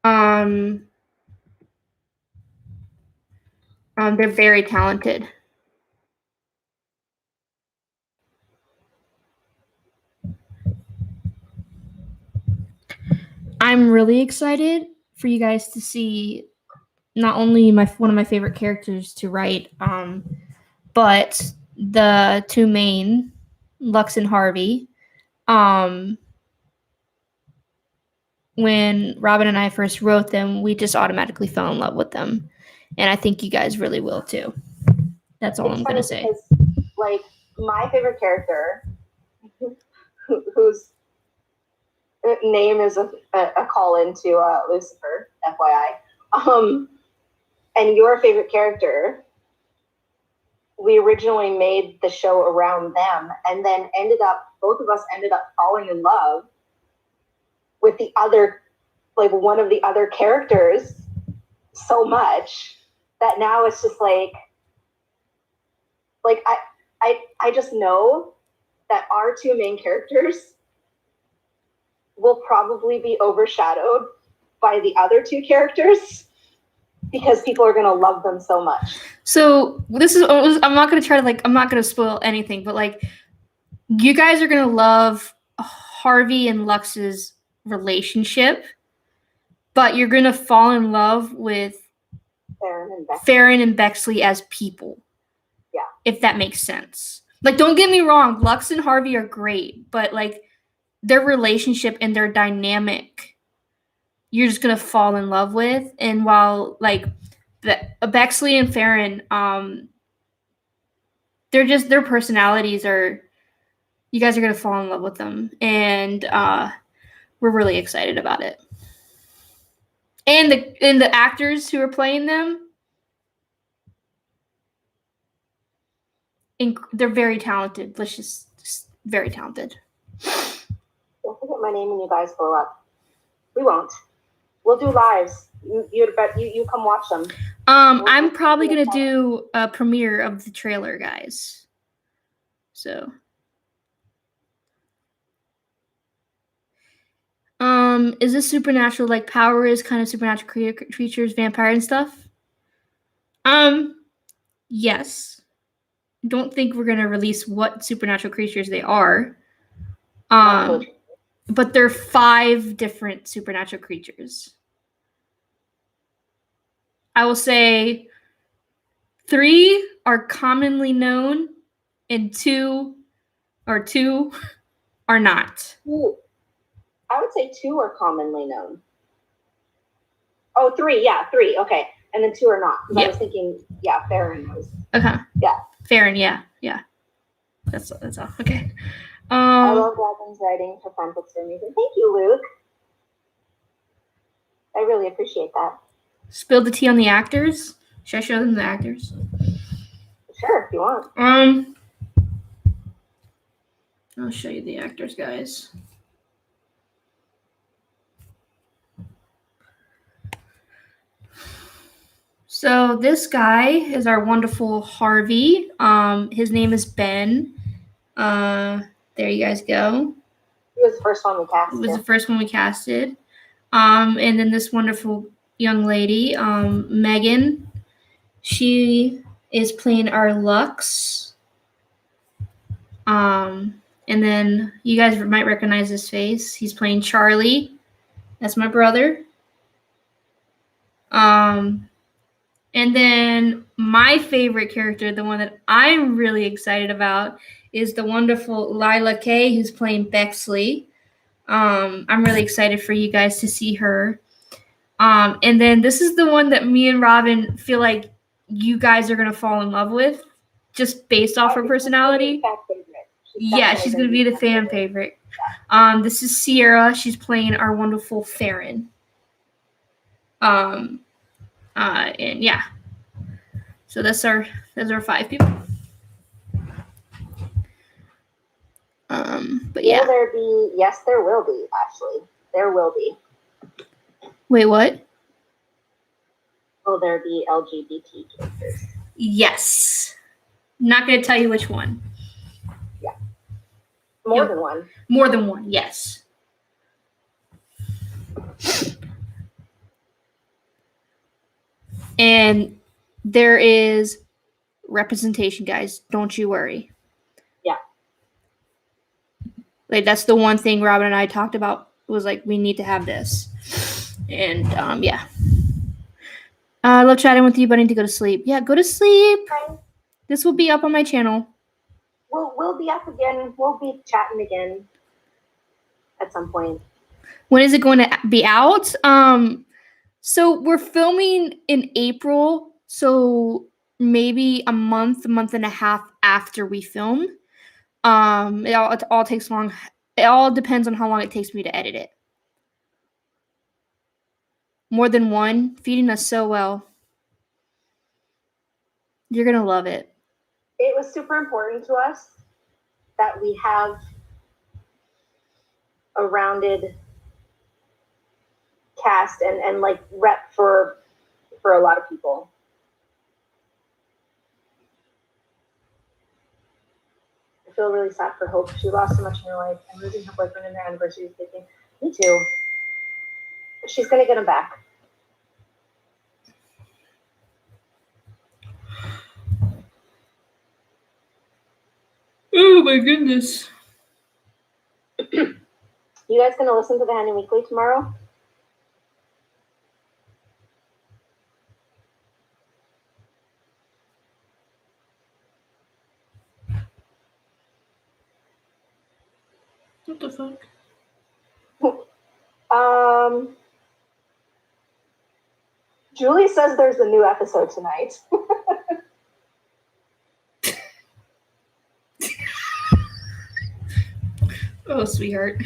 They're very talented. I'm really excited for you guys to see not only one of my favorite characters to write, but the 2 main, Lux and Harvey. When Robin and I first wrote them, we just automatically fell in love with them. And I think you guys really will too. That's all I'm going to say. Because, like, my favorite character, whose name is a call into Lucifer, FYI, and your favorite character, we originally made the show around them, and then both of us ended up falling in love with the other, like one of the other characters so much that now it's just like I just know that our 2 main characters will probably be overshadowed by the other 2 characters because people are going to love them so much. So I'm not going to try to I'm not going to spoil anything, but like you guys are going to love Harvey and Lux's relationship, but you're going to fall in love with Farron and Bexley as people. Yeah. If that makes sense. Like, don't get me wrong, Lux and Harvey are great, but like their relationship and their dynamic, you're just gonna fall in love with. And while like Bexley and Farron, their personalities are, you guys are gonna fall in love with them, and we're really excited about it. And the actors who are playing them, they're very talented. Just very talented. put my name and you guys blow up. We won't. We'll do lives. You come watch them. I'm probably gonna do a premiere of the trailer, guys. So, is this supernatural like Power is kind of supernatural creatures, vampire and stuff? Yes. Don't think we're gonna release what supernatural creatures they are. But they're 5 different supernatural creatures. I will say 3 are commonly known and 2 are not. I would say 2 are commonly known. Oh, 3, yeah, 3, okay. And then 2 are not. Because I was thinking, Farron was. Okay. Yeah. Farron, yeah. That's all. Okay. I love Robin's writing for fanfics. They're amazing. Thank you, Luke. I really appreciate that. Spill the tea on the actors. Should I show them the actors? Sure, if you want. I'll show you the actors, guys. So this guy is our wonderful Harvey. His name is Ben. There you guys go. He was the first one we casted. It was the first one we casted. And then this wonderful young lady, Megan. She is playing our Lux. And then you guys might recognize his face. He's playing Charlie. That's my brother. And then my favorite character, the one that I'm really excited about, is the wonderful Lila Kay, who's playing Bexley. I'm really excited for you guys to see her. And then this is the one that me and Robin feel like you guys are going to fall in love with, just based off her personality. She's going to be the fan favorite. This is Sierra. She's playing our wonderful Farron. And yeah. So those are 5 people. But yeah. Will there be? Yes, there will be, Ashley. There will be. Wait, what? Will there be LGBT characters? Yes. Not going to tell you which one. Yeah. More than one. More than one, yes. And there is representation, guys. Don't you worry. Yeah. Like, that's the one thing Robin and I talked about, was like, we need to have this. And yeah. I love chatting with you, but I need to go to sleep. Yeah, go to sleep. Okay. This will be up on my channel. We'll be up again. We'll be chatting again at some point. When is it going to be out? So we're filming in April, so maybe a month and a half after we film. It all takes long. It all depends on how long it takes me to edit it. More than one, feeding us so well. You're gonna love it. It was super important to us that we have a rounded cast and like rep for a lot of people. I feel really sad for Hope. She lost so much in her life, and losing her boyfriend in their anniversary is thinking, me too. But she's gonna get him back. Oh my goodness. You guys gonna listen to the Henny Weekly tomorrow? What the fuck? Julie says there's a new episode tonight. Oh, sweetheart.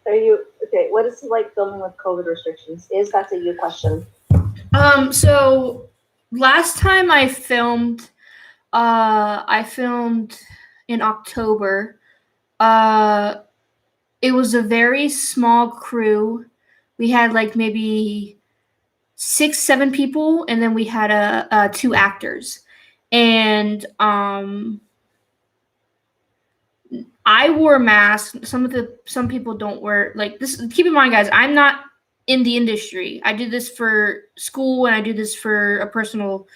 Are you okay? What is it like filming with COVID restrictions? That's a you question. So last time I filmed in October. It was a very small crew. We had like maybe 6, 7 people, and then we had 2 actors. And I wore a mask. Some people don't wear like this. Keep in mind, guys, I'm not in the industry. I do this for school, and I do this for a personal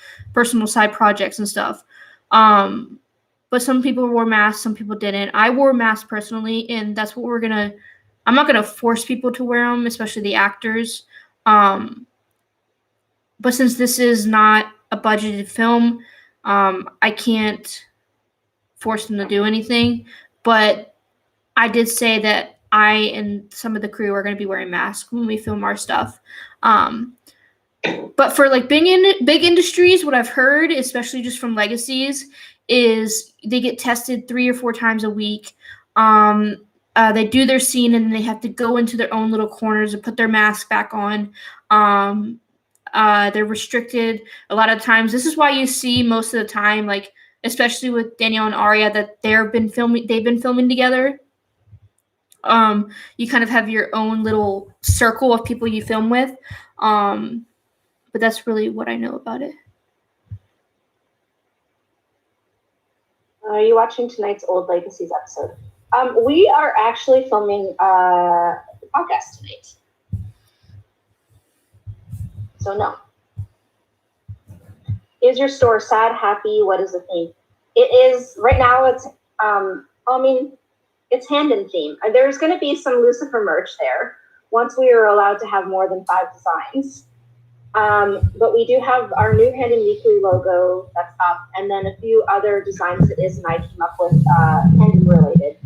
side projects and stuff. But some people wore masks, some people didn't. I wore a mask personally, and that's what I'm not gonna force people to wear them, especially the actors. But since this is not a budgeted film, I can't force them to do anything. But I did say that I and some of the crew are going to be wearing masks when we film our stuff. But for like big industries, what I've heard, especially just from Legacies, is they get tested 3 or 4 times a week. They do their scene and they have to go into their own little corners and put their mask back on. They're restricted a lot of times. This is why you see most of the time, like especially with Danielle and Aria, that they've been filming together. You kind of have your own little circle of people you film with. But that's really what I know about it. Are you watching tonight's Old Legacies episode? We are actually filming a podcast tonight. So no. Is your store sad, happy? What is the theme? It is right now. It's it's Handon theme. There's going to be some Lucifer merch there once we are allowed to have more than 5 designs. But we do have our new Handon Weekly logo that's up, and then a few other designs that Iz and I came up with Handon related.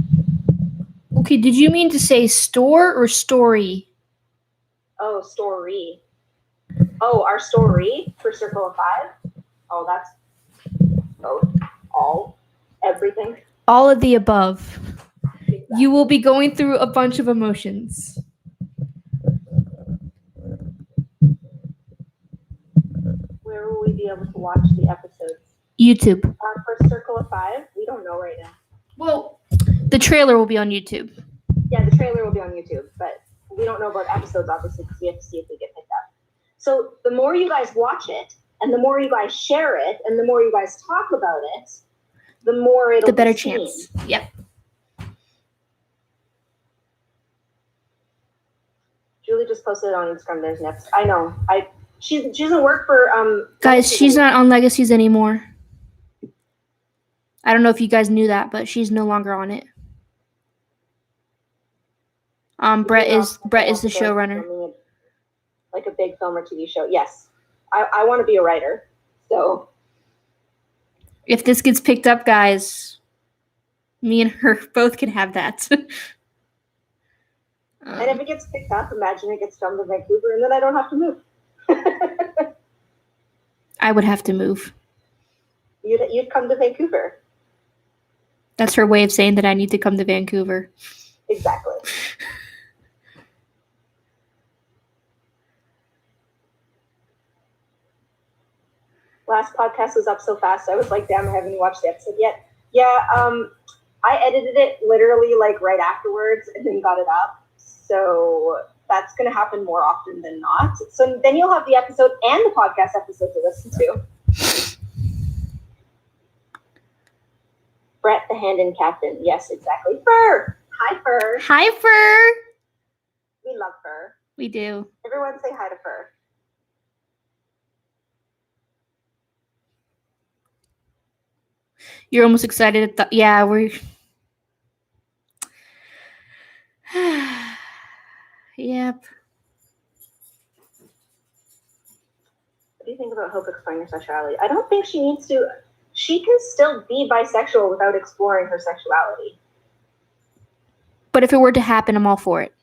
Okay, did you mean to say store or story? Oh, story. Oh, our story for Circle of 5? Oh, that's both. All. Everything. All of the above. Exactly. You will be going through a bunch of emotions. Where will we be able to watch the episodes? YouTube. For Circle of 5? We don't know right now. Well, the trailer will be on YouTube. Yeah, the trailer will be on YouTube, but we don't know about episodes, obviously, because we have to see if we get picked up. So the more you guys watch it, and the more you guys share it, and the more you guys talk about it, the more it'll The better be seen. chance. Yep. Julie just posted it on Instagram. There's Nips. I know. She doesn't work for Guys, she's not on Legacies anymore. I don't know if you guys knew that, but she's no longer on it. Brett is the showrunner. Like a big film or TV show. Yes. I want to be a writer. So if this gets picked up, guys, me and her both can have that. And if it gets picked up, imagine it gets filmed in Vancouver and then I don't have to move. I would have to move. You'd come to Vancouver. That's her way of saying that I need to come to Vancouver. Exactly. Last podcast was up so fast. I was like, damn, I haven't watched the episode yet. Yeah, I edited it literally like right afterwards and then got it up. So that's going to happen more often than not. So then you'll have the episode and the podcast episode to listen to. Brett, the Handon captain. Yes, exactly. Fur. Hi, Fur. Hi, Fur. We love Fur. We do. Everyone say hi to Fur. You're almost excited at yeah, we're yep. What do you think about Hope exploring her sexuality? I don't think she needs to. She can still be bisexual without exploring her sexuality. But if it were to happen, I'm all for it.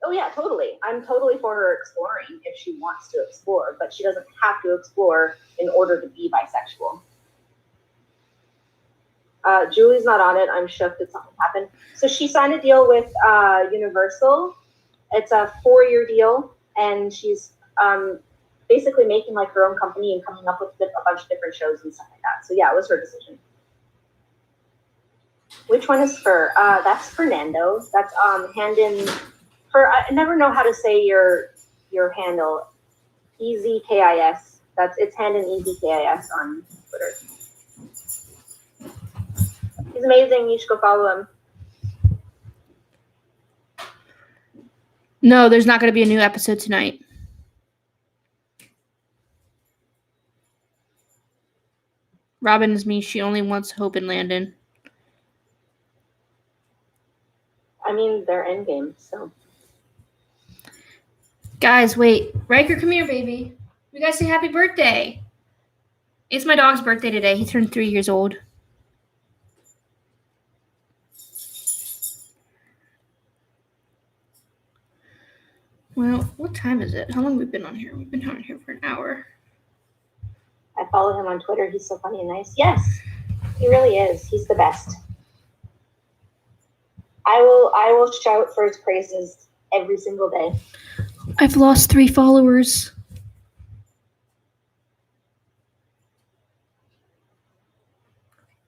Oh yeah, totally. I'm totally for her exploring if she wants to explore, but she doesn't have to explore in order to be bisexual. Julie's not on it. I'm shook that something happened. So she signed a deal with Universal. It's a 4-year deal, and she's basically making like her own company and coming up with a bunch of different shows and stuff like that. So yeah, it was her decision. Which one is Fur? That's Fernando. That's Handin. For I never know how to say your handle. EZKIS. It's Handin EZKIS on Twitter. He's amazing. You should go follow him. No, there's not going to be a new episode tonight. Robin is me. She only wants Hope and Landon. I mean, they're endgame, so. Guys, wait. Riker, come here, baby. We gotta say happy birthday. It's my dog's birthday today. He turned 3 years old. Well, what time is it? How long have we been on here? We've been on here for an hour. I follow him on Twitter. He's so funny and nice. Yes, he really is. He's the best. I will shout for his praises every single day. I've lost 3 followers.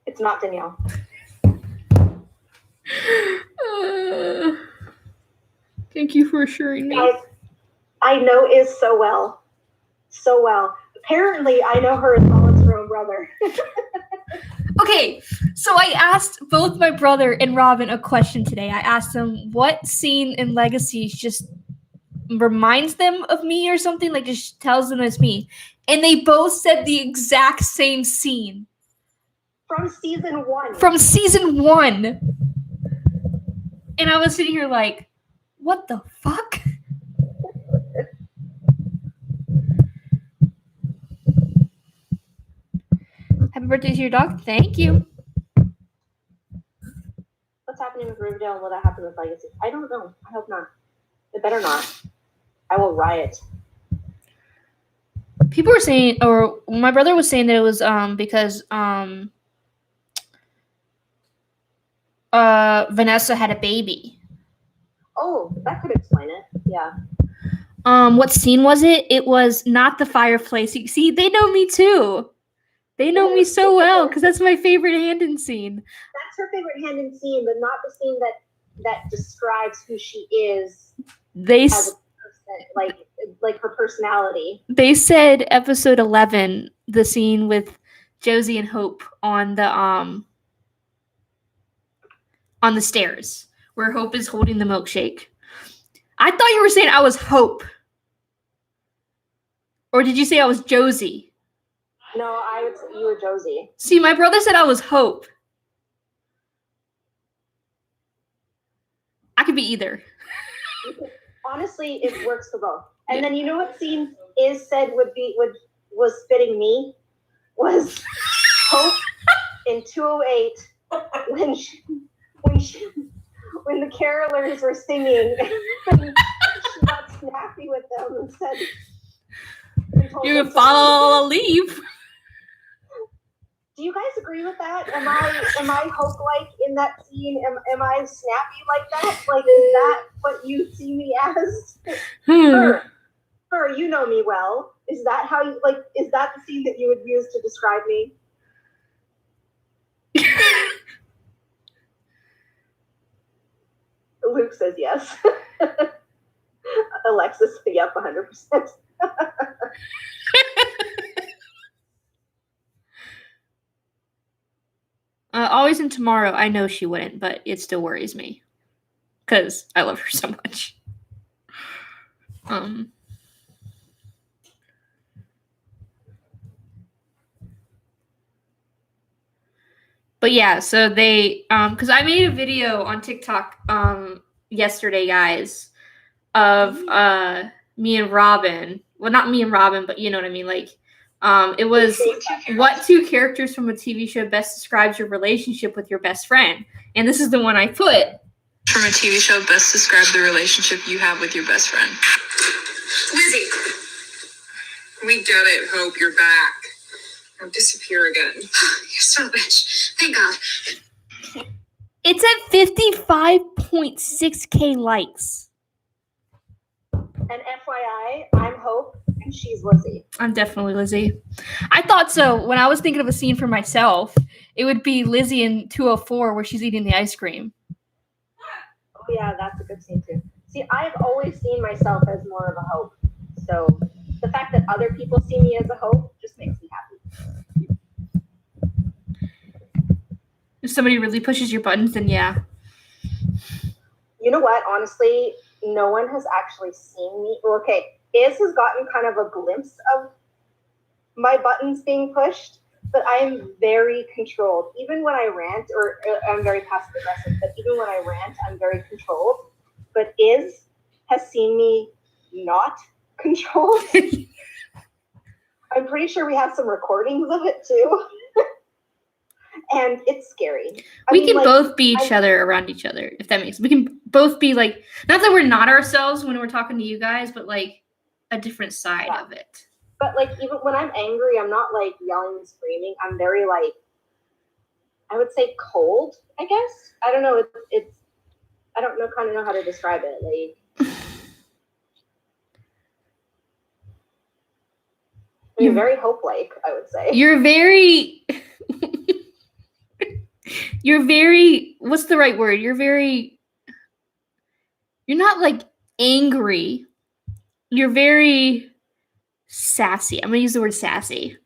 It's not Danielle. Thank you for assuring me. I know Iz so well. So well. Apparently, I know her as well as her own brother. Okay, so I asked both my brother and Robin a question today. I asked them what scene in Legacy just reminds them of me or something, like just tells them it's me. And they both said the exact same scene. From season 1. From season 1. And I was sitting here like, what the fuck? Happy birthday to your dog. Thank you. What's happening with Riverdale and will that happen with Legacy? I don't know. I hope not. It better not. I will riot. People were saying, or my brother was saying that it was because Vanessa had a baby. Oh, that could explain it. Yeah. What scene was it? It was not the fireplace. You see, they know me too. They know me so well because that's my favorite Handin scene. That's her favorite Handin scene, but not the scene that describes who she is They as a person, like her personality. They said episode 11, the scene with Josie and Hope on the stairs where Hope is holding the milkshake. I thought you were saying I was Hope. Or did you say I was Josie? No, you were Josie. See, my brother said I was Hope. I could be either. Honestly, it works for both. And then you know what scene Iz said was fitting me? Was Hope in 208 when the carolers were singing and she got snappy with them and said, "You can follow, leave." Do you guys agree with that? Am I Hope like in that scene? Am I snappy like that? Like, is that what you see me as? Her, you know me well. Is that how you like? Is that the scene that you would use to describe me? Luke says yes. Alexis, yep, 100%. Always and Tomorrow, I know she wouldn't, but it still worries me because I love her so much. But yeah, so they because I made a video on TikTok yesterday, guys, of me and Robin. Well, not me and Robin, but you know what I mean. Like, it was what 2 characters from a TV show best describes your relationship with your best friend, and this is the one I put. From a TV show best describe the relationship you have with your best friend. Lizzie, we get it. Hope you're back. Don't disappear again. You're so rich. Thank God. It's at 55.6K likes. And FYI, I'm Hope, and she's Lizzie. I'm definitely Lizzie. I thought so. When I was thinking of a scene for myself, it would be Lizzie in 204 where she's eating the ice cream. Oh yeah, that's a good scene too. See, I've always seen myself as more of a Hope. So the fact that other people see me as a Hope just makes me happy. If somebody really pushes your buttons, then yeah. You know what? Honestly, no one has actually seen me. Well, okay, Iz has gotten kind of a glimpse of my buttons being pushed, but I am very controlled. Even when I rant, or I'm very passive aggressive, but even when I rant, I'm very controlled. But Iz has seen me not controlled. I'm pretty sure we have some recordings of it too. And it's scary. We can both be each other around each other, if that makes sense. We can both be like, not that we're not ourselves when we're talking to you guys, but like a different side of it. But like, even when I'm angry, I'm not like yelling and screaming. I'm very like, I would say cold, I guess. I don't know. It's I don't know, kind of know how to describe it. Like, you're very Hope-like, I would say. You're very, what's the right word? You're not like angry. You're very sassy. I'm going to use the word sassy.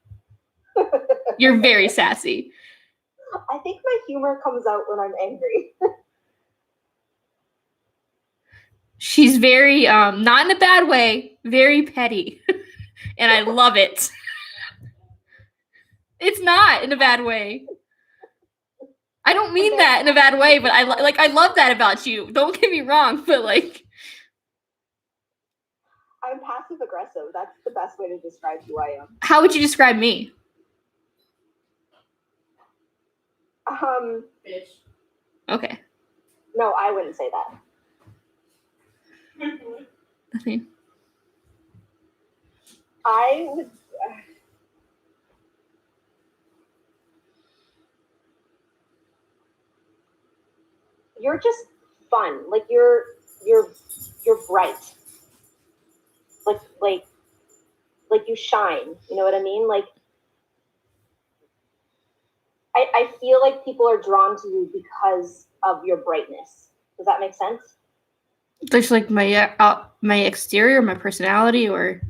You're very sassy. I think my humor comes out when I'm angry. She's very, not in a bad way, very petty. And I love it. It's not in a bad way. I don't mean that in a bad way, but I love that about you. Don't get me wrong, but like, I'm passive aggressive. That's the best way to describe who I am. how would you describe me? Bitch. Okay. No, I wouldn't say that. Nothing. I would. You're just fun. Like you're bright. Like you shine. You know what I mean? Like I feel like people are drawn to you because of your brightness. Does that make sense? There's like my exterior, my personality, or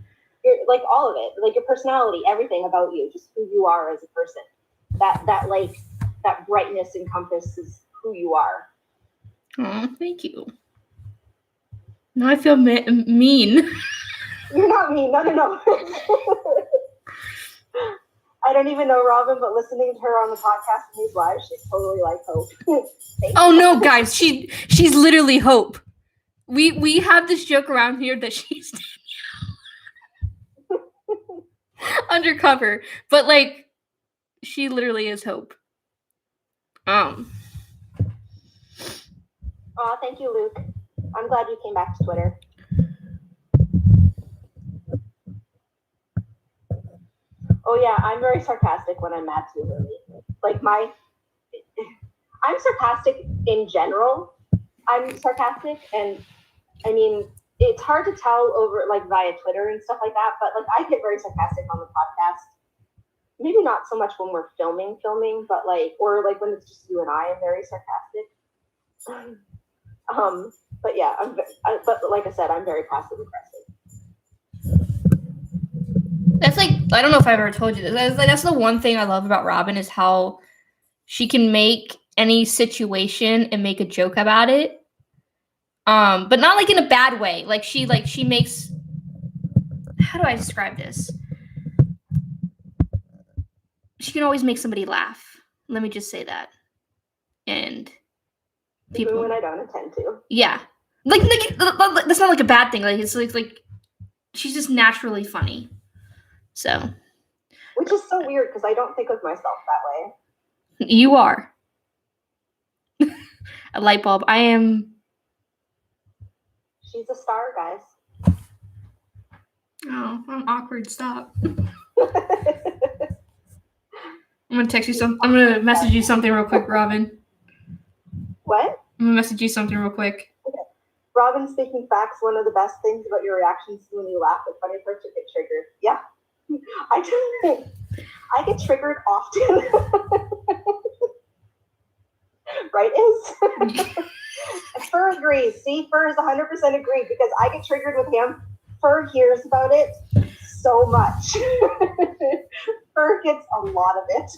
like all of it, like your personality, everything about you, just who you are as a person. That brightness encompasses who you are. oh, thank you. Now I feel mean. You're not mean. No. I don't even know Robin, but listening to her on the podcast and these lives, she's totally like Hope. Oh no, guys, she's literally Hope. We have this joke around here that she's undercover, but like she literally is Hope. Oh, thank you, Luke. I'm glad you came back to Twitter. Oh yeah, I'm very sarcastic when I'm mad too, Lily. Like I'm sarcastic in general. I'm sarcastic, and I mean, it's hard to tell over like via Twitter and stuff like that, but like I get very sarcastic on the podcast. Maybe not so much when we're filming, but like, or like when it's just you and I'm very sarcastic. But yeah, but like I said, I'm very passive aggressive. That's like, I don't know if I've ever told you this. That's the one thing I love about Robin is how she can make any situation and make a joke about it. But not like in a bad way. Like she makes, how do I describe this? She can always make somebody laugh. Let me just say that. And people, even when I don't intend to. Yeah. Like that's not like a bad thing. Like it's like she's just naturally funny. So, which is so weird because I don't think of myself that way. You are. A light bulb. I am. She's a star, guys. Oh, I'm awkward. Stop. I'm gonna text you some. I'm gonna message you something real quick, Robin. What? I'm gonna message you something real quick. Okay. Robin, speaking facts, one of the best things about your reactions is when you laugh at funny parts or get triggered. Yeah. I get triggered often. Right, Is? Fur agrees. See, Fur is 100% agreed because I get triggered with him. Fur hears about it so much. Fur gets a lot of it.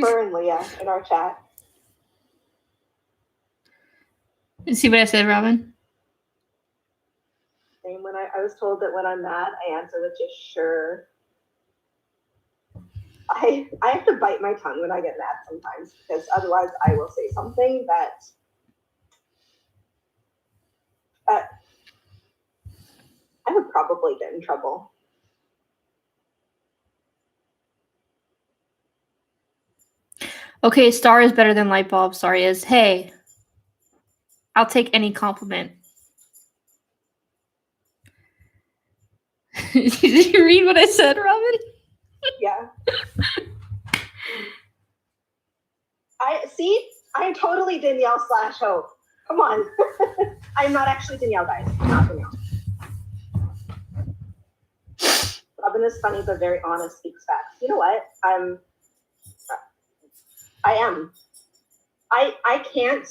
Fur and Leah in our chat. You see what I said, Robin? Same when I was told that when I'm mad, I answer with just sure. I have to bite my tongue when I get mad sometimes because otherwise I will say something that I would probably get in trouble. Okay, star is better than light bulb. Sorry, Is. Hey, I'll take any compliment. Did you read what I said, Robin? Yeah. I'm totally Danielle / Hope. Come on. I'm not actually Danielle, guys. I'm not Danielle. Robin is funny but very honest, speaks facts. You know what? I am. I can't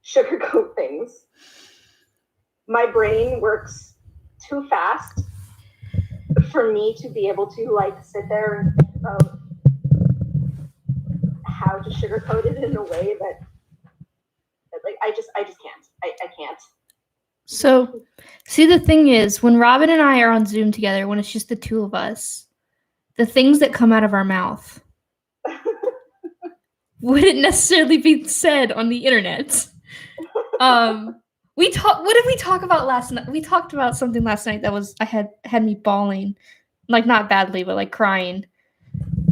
sugarcoat things. My brain works too fast for me to be able to like sit there and think about how to sugarcoat it in a way that like I just can't. I can't. So, see, the thing is, when Robin and I are on Zoom together, when it's just the two of us, the things that come out of our mouth wouldn't necessarily be said on the internet. What did we talk about last night? We talked about something last night that was had me bawling, like not badly, but like crying.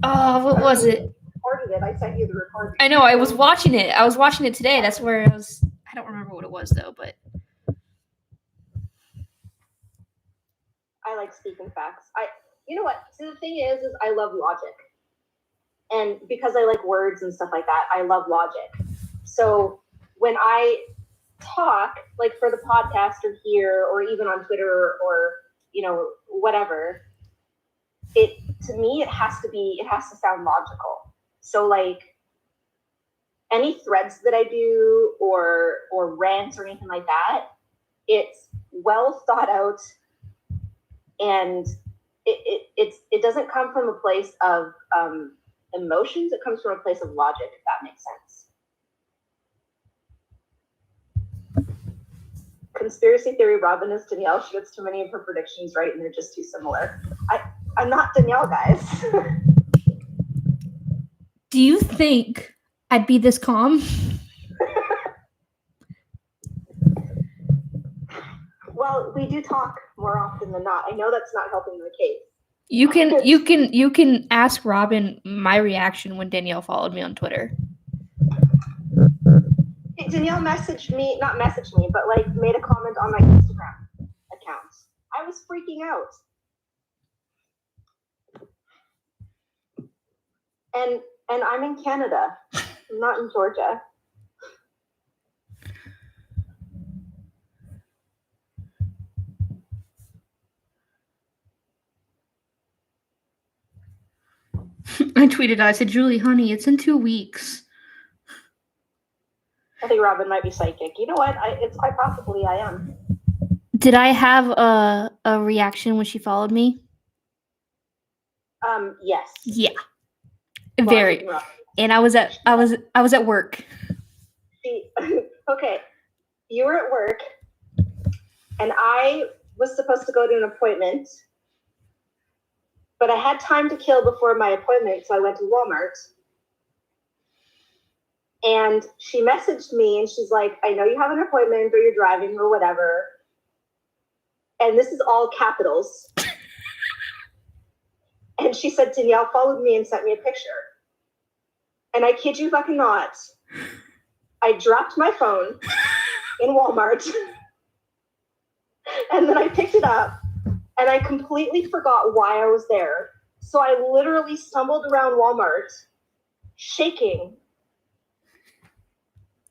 Oh, what was it? Recorded it. I sent you the recording. I know. I was watching it. I was watching it today. That's where I was. I don't remember what it was though, but I like speaking facts. You know what? See, the thing is I love logic, and because I like words and stuff like that, I love logic. So when I talk, like for the podcast or here or even on Twitter or whatever, to me it has to sound logical. So like any threads that I do or rants or anything like that, it's well thought out, and it doesn't come from a place of emotions. It comes from a place of logic, if that makes sense. Conspiracy theory, Robin is Danielle. She gets too many of her predictions right, and they're just too similar. I'm not Danielle, guys. do you think I'd be this calm? Well, we do talk more often than not. I know that's not helping the case. You can ask Robin my reaction when Danielle followed me on Twitter. Danielle not messaged me, but like made a comment on my Instagram account. I was freaking out. And I'm in Canada. I'm not in Georgia. I tweeted, I said, Julie, honey, it's in 2 weeks. I think Robin might be psychic. You know what? I possibly am. Did I have a reaction when she followed me? Yes. Yeah. Well, Very. And I was at work. Okay. You were at work, and I was supposed to go to an appointment, but I had time to kill before my appointment, so I went to Walmart. And she messaged me, and she's like, I know you have an appointment, or you're driving, or whatever. And this is all capitals. And she said, Danielle followed me and sent me a picture. And I kid you fucking not, I dropped my phone in Walmart. And then I picked it up, and I completely forgot why I was there. So I literally stumbled around Walmart, shaking,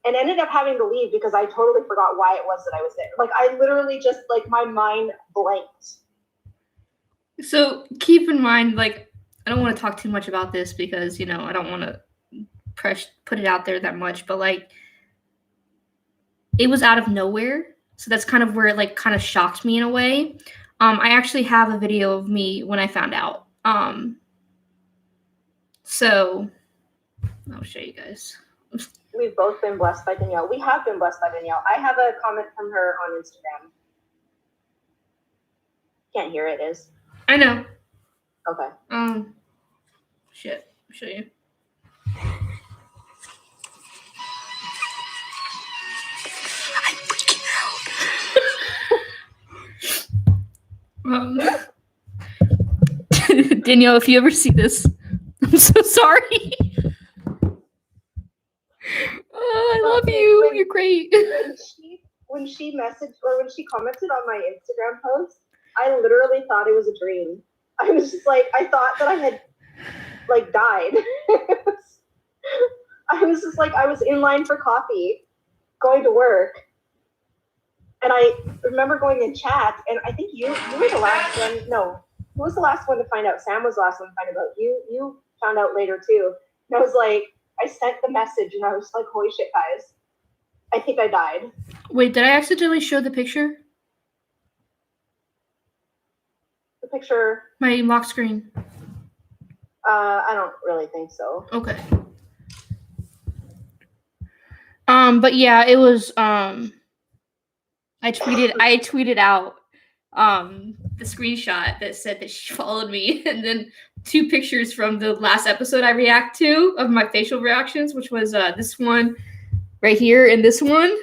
and ended up having to leave because I totally forgot why it was that I was there. Like, I literally just, like, my mind blanked. So keep in mind, like, I don't want to talk too much about this because, you know, I don't want to put it out there that much, but like, it was out of nowhere. So that's kind of where it like kind of shocked me in a way. I actually have a video of me when I found out. So I'll show you guys. We've both been blessed by Danielle. We have been blessed by Danielle. I have a comment from her on Instagram. Can't hear it, is. I know. Okay. Shit. I'll show you. I'm freaking out. Danielle, if you ever see this, I'm so sorry. I love you. You're great. When she messaged or when she commented on my Instagram post, I literally thought it was a dream. I was just like, I thought that I had like died. I was just like, I was in line for coffee, going to work. And I remember going in chat, and I think you were the last one. No, who was the last one to find out? Sam was the last one to find out. You found out later too. And I was like, I sent the message, and I was like, holy shit, guys. I think I died. Wait, did I accidentally show the picture? The picture? My lock screen. I don't really think so. Okay. But yeah, it was I tweeted out the screenshot that said that she followed me, and then 2 pictures from the last episode I react to of my facial reactions, which was this one right here and this one.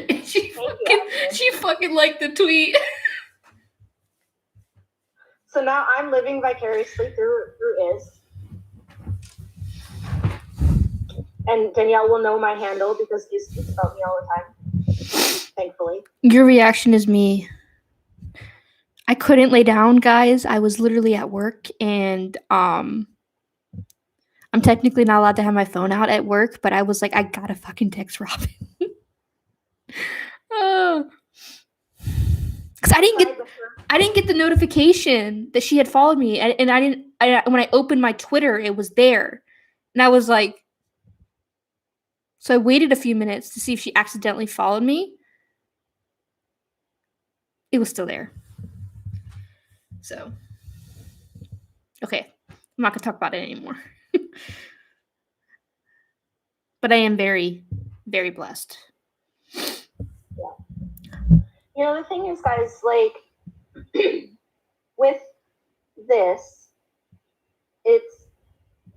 And she fucking liked the tweet. So now I'm living vicariously through Iz. And Danielle will know my handle because Iz speaks about me all the time. Thankfully. Your reaction is me. I couldn't lay down, guys. I was literally at work, and I'm technically not allowed to have my phone out at work, but I was like, I gotta fucking text Robin. Because I didn't get the notification that she had followed me, and when I opened my Twitter, it was there, and I was like, so I waited a few minutes to see if she accidentally followed me. It was still there. So, okay, I'm not gonna talk about it anymore. But I am very, very blessed. Yeah. You know, the thing is, guys, like, with this,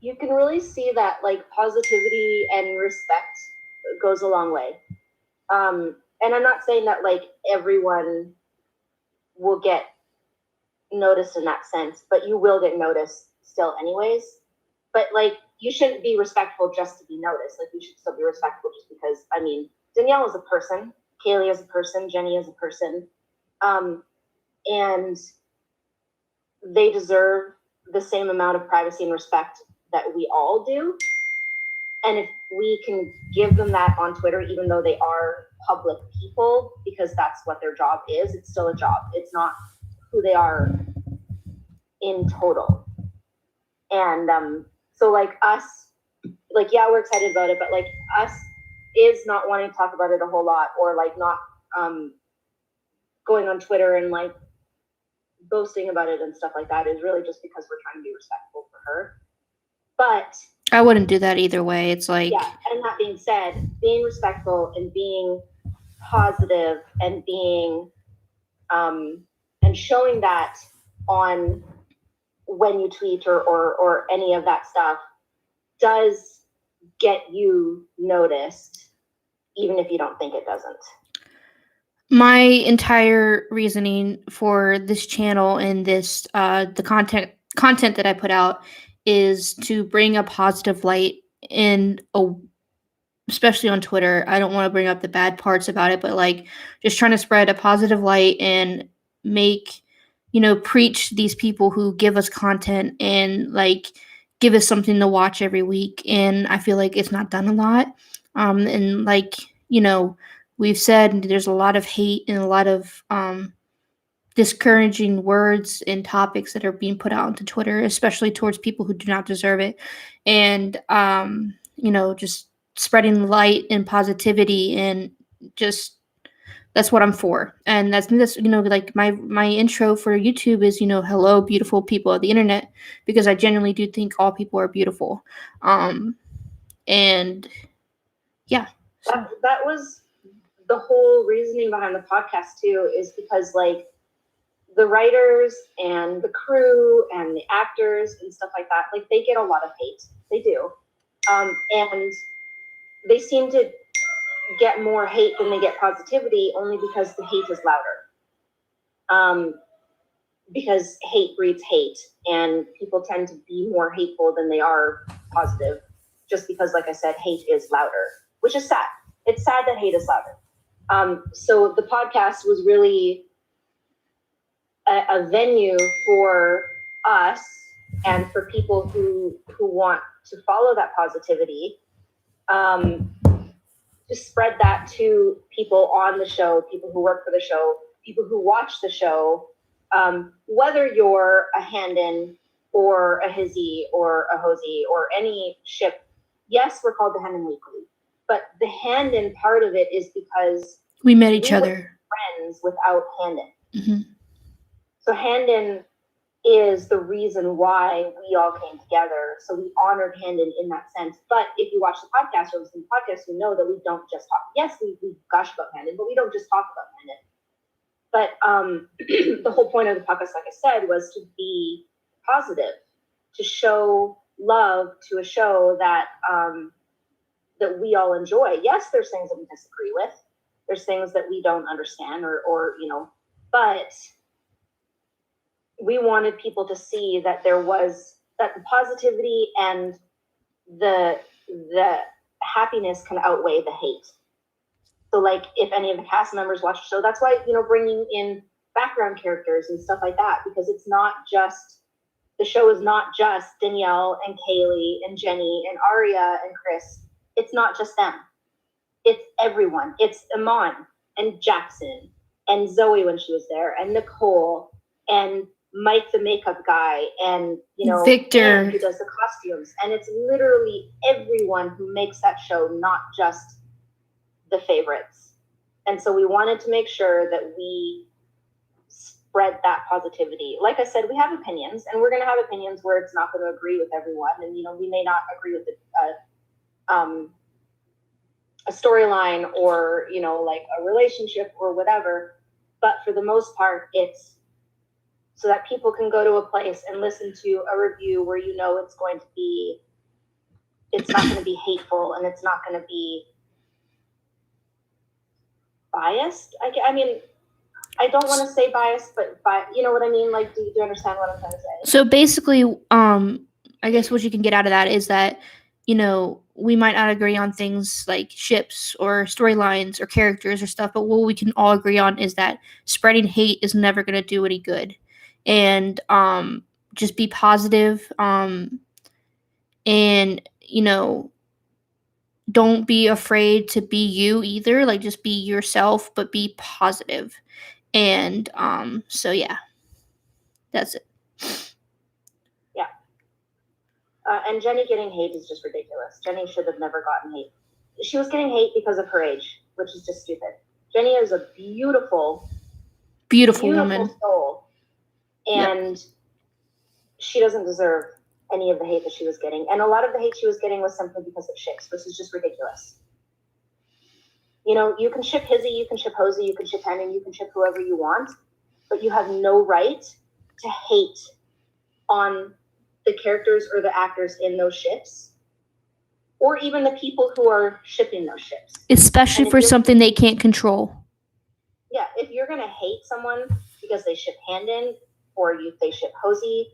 you can really see that, like, positivity and respect goes a long way. And I'm not saying that, like, everyone will get noticed in that sense, but you will get noticed still anyways. But, like, you shouldn't be respectful just to be noticed. Like, you should still be respectful just because, I mean, Danielle is a person, Kaylee is a person, Jenny is a person, and they deserve the same amount of privacy and respect that we all do. And if we can give them that on Twitter, even though they are public people, because that's what their job is, it's still a job. It's not who they are in total. And so, like, us, like, yeah, we're excited about it, but, like, us is not wanting to talk about it a whole lot, or, like, not going on Twitter and, like, boasting about it and stuff like that is really just because we're trying to be respectful for her. But I wouldn't do that either way. It's like, yeah, and that being said, being respectful and being positive and being and showing that on when you tweet or any of that stuff does get you noticed, even if you don't think it doesn't. my entire reasoning for this channel and this the content that I put out is to bring a positive light in especially on Twitter. I don't want to bring up the bad parts about it, but like just trying to spread a positive light and make, preach these people who give us content and like give us something to watch every week, and I feel like it's not done a lot. And like, we've said, there's a lot of hate and a lot of discouraging words and topics that are being put out onto Twitter, especially towards people who do not deserve it. And just spreading light and positivity, and just that's what I'm for. And that's like my intro for YouTube is, hello beautiful people of the internet, because I genuinely do think all people are beautiful. And yeah. That was the whole reasoning behind the podcast too, is because like the writers and the crew and the actors and stuff like that, like they get a lot of hate. They do. And they seem to get more hate than they get positivity, only because the hate is louder. Because hate breeds hate, and people tend to be more hateful than they are positive, just because, like I said, hate is louder, which is sad. It's sad that hate is louder. So the podcast was really a venue for us and for people who want to follow that positivity, to spread that to people on the show, people who work for the show, people who watch the show, whether you're a Handon or a Hizzy or a Hosey or any ship. Yes, we're called the Handon Weekly, but the Handon part of it is because we met each we other. Were friends without Handon. Mm-hmm. So Handon is the reason why we all came together. So we honored Handon in that sense. But if you watch the podcast or listen to the podcast, you know that we don't just talk. Yes, we gush about Handon, but we don't just talk about Handon. But the whole point of the podcast, like I said, was to be positive, to show love to a show that that we all enjoy. Yes, there's things that we disagree with. There's things that we don't understand, or but we wanted people to see that there was that the positivity and the happiness can outweigh the hate. So like if any of the cast members watch the show, that's why, bringing in background characters and stuff like that, because it's not just, the show is not just Danielle and Kaylee and Jenny and Aria and Chris. It's not just them. It's everyone. It's Iman and Jackson and Zoe when she was there, and Nicole and Mike the makeup guy, and Victor who does the costumes. And it's literally everyone who makes that show, not just the favorites. And so we wanted to make sure that we spread that positivity. Like I said, we have opinions, and we're going to have opinions where it's not going to agree with everyone, and we may not agree with a storyline or like a relationship or whatever, but for the most part, it's so that people can go to a place and listen to a review where it's not going to be hateful, and it's not going to be biased. I mean, I don't want to say biased, but you know what I mean? Like, do you understand what I'm trying to say? So basically, I guess what you can get out of that is that, we might not agree on things like ships or storylines or characters or stuff, but what we can all agree on is that spreading hate is never going to do any good. And just be positive, and don't be afraid to be you either. Like, just be yourself, but be positive. And so yeah, that's it. Yeah. And Jenny getting hate is just ridiculous. Jenny should have never gotten hate. She was getting hate because of her age, which is just stupid. Jenny is a beautiful woman, soul, and she doesn't deserve any of the hate that she was getting. And a lot of the hate she was getting was simply because of ships, which is just ridiculous. You can ship Hizzy, you can ship Hosey, you can ship Handon, you can ship whoever you want, but you have no right to hate on the characters or the actors in those ships, or even the people who are shipping those ships. Especially for something they can't control. Yeah, if you're going to hate someone because they ship Handon or they ship Hosey,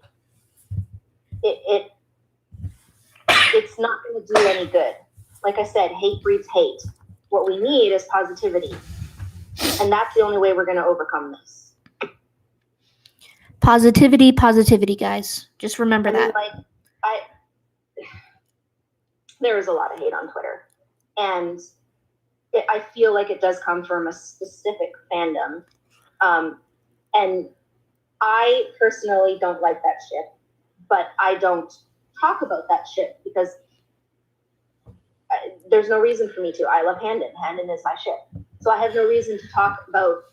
it's not going to do any good. Like I said, hate breeds hate. What we need is positivity. And that's the only way we're going to overcome this. Positivity, guys. Just remember that. there is a lot of hate on Twitter. And I feel like it does come from a specific fandom. And I personally don't like that shit, but I don't talk about that shit because there's no reason for me to. I love Handon. Handon is my ship. So I have no reason to talk about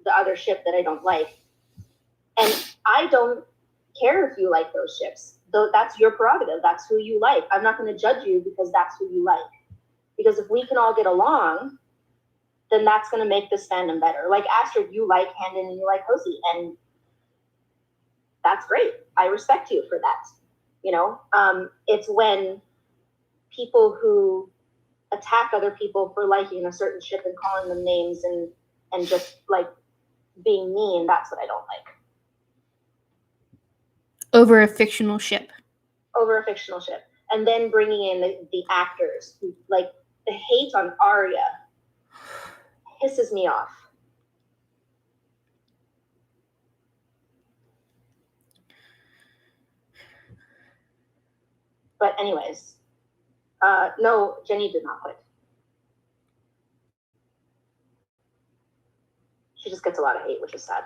the other ship that I don't like. And I don't care if you like those ships. Though that's your prerogative. That's who you like. I'm not going to judge you because that's who you like. Because if we can all get along, then that's going to make this fandom better. Like Astrid, you like Handon and you like Hosey, and that's great. I respect you for that. You know, it's when people who attack other people for liking a certain ship and calling them names and just like being mean, that's what I don't like. Over a fictional ship. Over a fictional ship. And then bringing in the actors who, like, the hate on Arya pisses me off. But anyways, no, Jenny did not quit. She just gets a lot of hate, which is sad.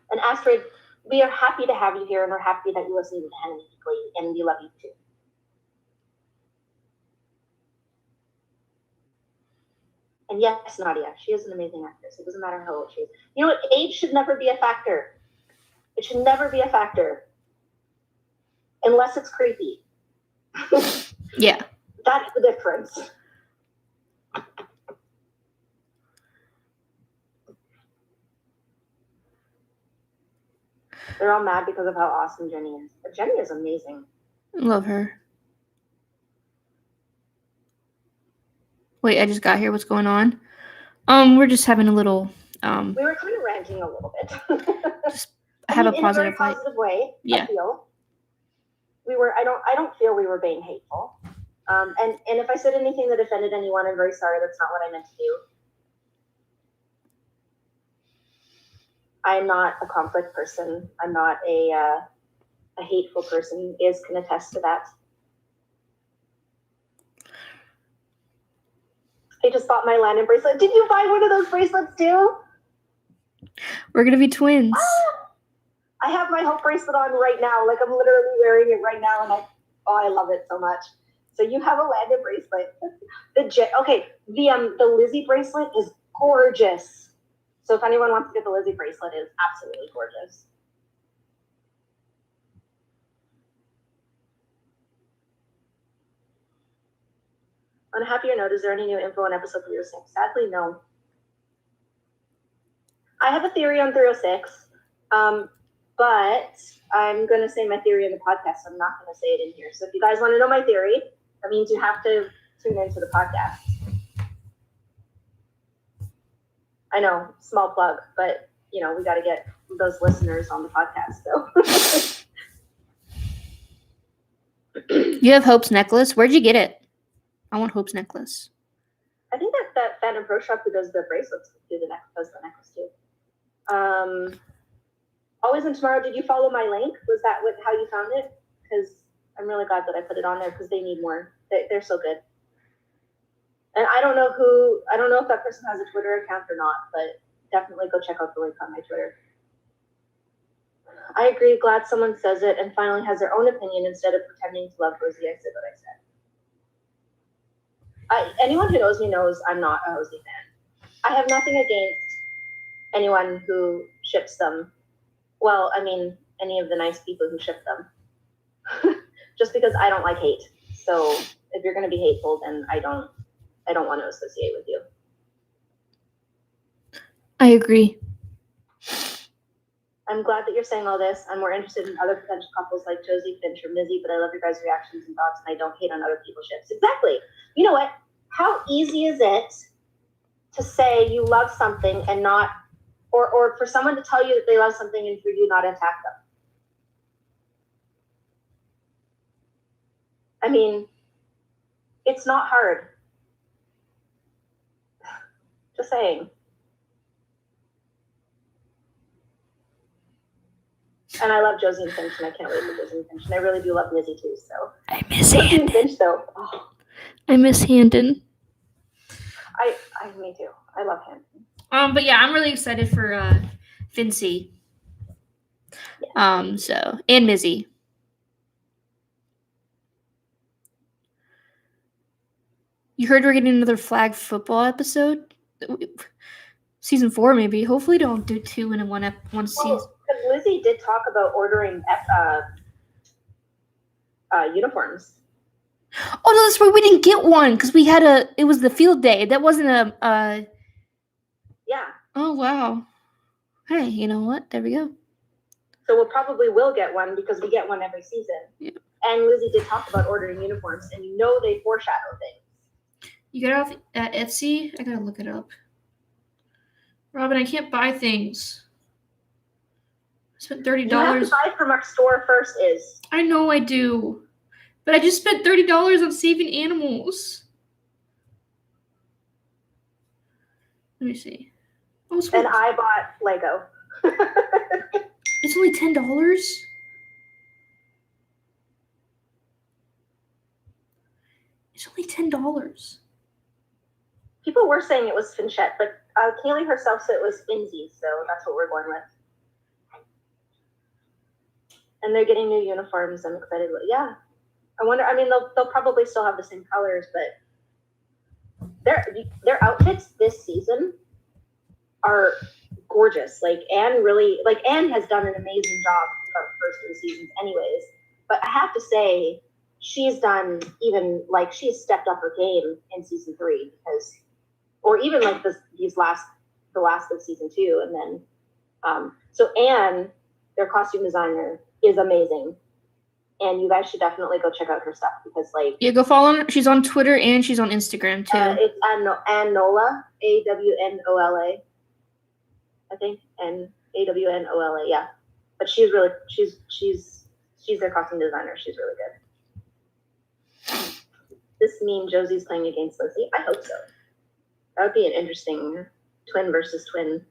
And Astrid, we are happy to have you here, and we're happy that you listen to Handon Weekly, and we love you too. And yes, Nadia, she is an amazing actress. It doesn't matter how old she is. You know what? Age should never be a factor. It should never be a factor. Unless it's creepy. Yeah. That's the difference. They're all mad because of how awesome Jenny is. But Jenny is amazing. Love her. Wait, I just got here. What's going on? We're just having a little We were kind of ranting a little bit. just have a in a positive very light. positive way. Yeah. I feel I don't feel we were being hateful. And if I said anything that offended anyone, I'm very sorry. That's not what I meant to do. I'm not a conflict person. I'm not a hateful person. Iz can attest to that. I just bought my Landon bracelet. Did you buy one of those bracelets too? We're gonna be twins. I have my Hope bracelet on right now. Like I'm literally wearing it right now, and I love it so much. So you have a Landon bracelet. The Lizzie bracelet is gorgeous. So if anyone wants to get the Lizzie bracelet, it is absolutely gorgeous. On a happier note, is there any new info on episode 306? Sadly, no. I have a theory on 306, but I'm going to say my theory in the podcast, so I'm not going to say it in here. So if you guys want to know my theory, that means you have to tune into the podcast. I know, small plug, but, you know, we got to get those listeners on the podcast, so. You have Hope's necklace? Where'd you get it? I want Hope's necklace. I think that Phantom Pro Shop who does the bracelets does the necklace too. Always and Tomorrow, did you follow my link? Was that how you found it? Because I'm really glad that I put it on there because they need more. They're so good. And I don't know if that person has a Twitter account or not, but definitely go check out the link on my Twitter. I agree. Glad someone says it and finally has their own opinion instead of pretending to love Hosey. I said what I said. Anyone who knows me knows I'm not a Hosey fan. I have nothing against anyone who ships them. Well, I mean, any of the nice people who ship them. Just because I don't like hate. So if you're going to be hateful, then I don't want to associate with you. I agree. I'm glad that you're saying all this. I'm more interested in other potential couples like Josie, Finch, or Mizzy, but I love your guys' reactions and thoughts, and I don't hate on other people's ships. Exactly. You know what? How easy is it to say you love something and not, or for someone to tell you that they love something and for you not to attack them? I mean, it's not hard. Just saying. And I love Josie and Finch, and I can't wait for Josie and Finch. And I really do love Mizzy too. So I miss Lizzie and Handon. Finch, though. Oh, I miss Handon. me too. I love him. But yeah, I'm really excited for Fincy. So and Mizzy. You heard we're getting another flag football episode? Season 4, maybe. Hopefully don't do 2 in one season. Well, because Lizzie did talk about ordering uniforms. Oh, no, that's right. We didn't get one because it was the field day. That wasn't Yeah. Oh, wow. Hey, you know what? There we go. So we'll probably will get one because we get one every season. Yeah. And Lizzie did talk about ordering uniforms, and they foreshadow things. You get it off at Etsy? I gotta look it up. Robin, I can't buy things. I spent $30. You have to buy from our store first, Is. I know I do. But I just spent $30 on saving animals. Let me see. Oh, And I bought Lego. It's only $10? It's only $10. People were saying it was Finchette, but Kaylee herself said it was Finzy, so that's what we're going with. And they're getting new uniforms. I'm excited. Yeah. I wonder, they'll probably still have the same colors, but their outfits this season are gorgeous. Anne has done an amazing job for the first 3 seasons anyways. But I have to say, she's done she's stepped up her game in season 3 or even like the last of season 2. And then, so Anne, their costume designer, is amazing. And you guys should definitely go check out her stuff because yeah, go follow her. She's on Twitter and she's on Instagram too. It's Anola, AWNOLA, I think, and AWNOLA, yeah. But she's their costume designer. She's really good. This mean Josie's playing against Lizzie? I hope so. That would be an interesting twin versus twin.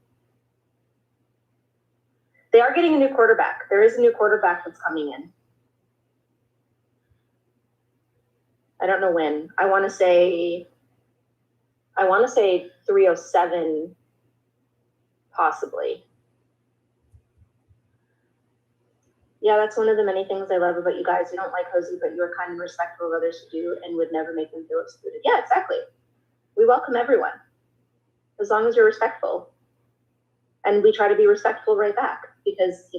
They are getting a new quarterback. There is a new quarterback that's coming in. I don't know when. I want to say 307, possibly. Yeah, that's one of the many things I love about you guys. You don't like Hosey, but you are kind and respectful of others who do and would never make them feel excluded. Yeah, exactly. We welcome everyone, as long as you're respectful. And we try to be respectful right back because,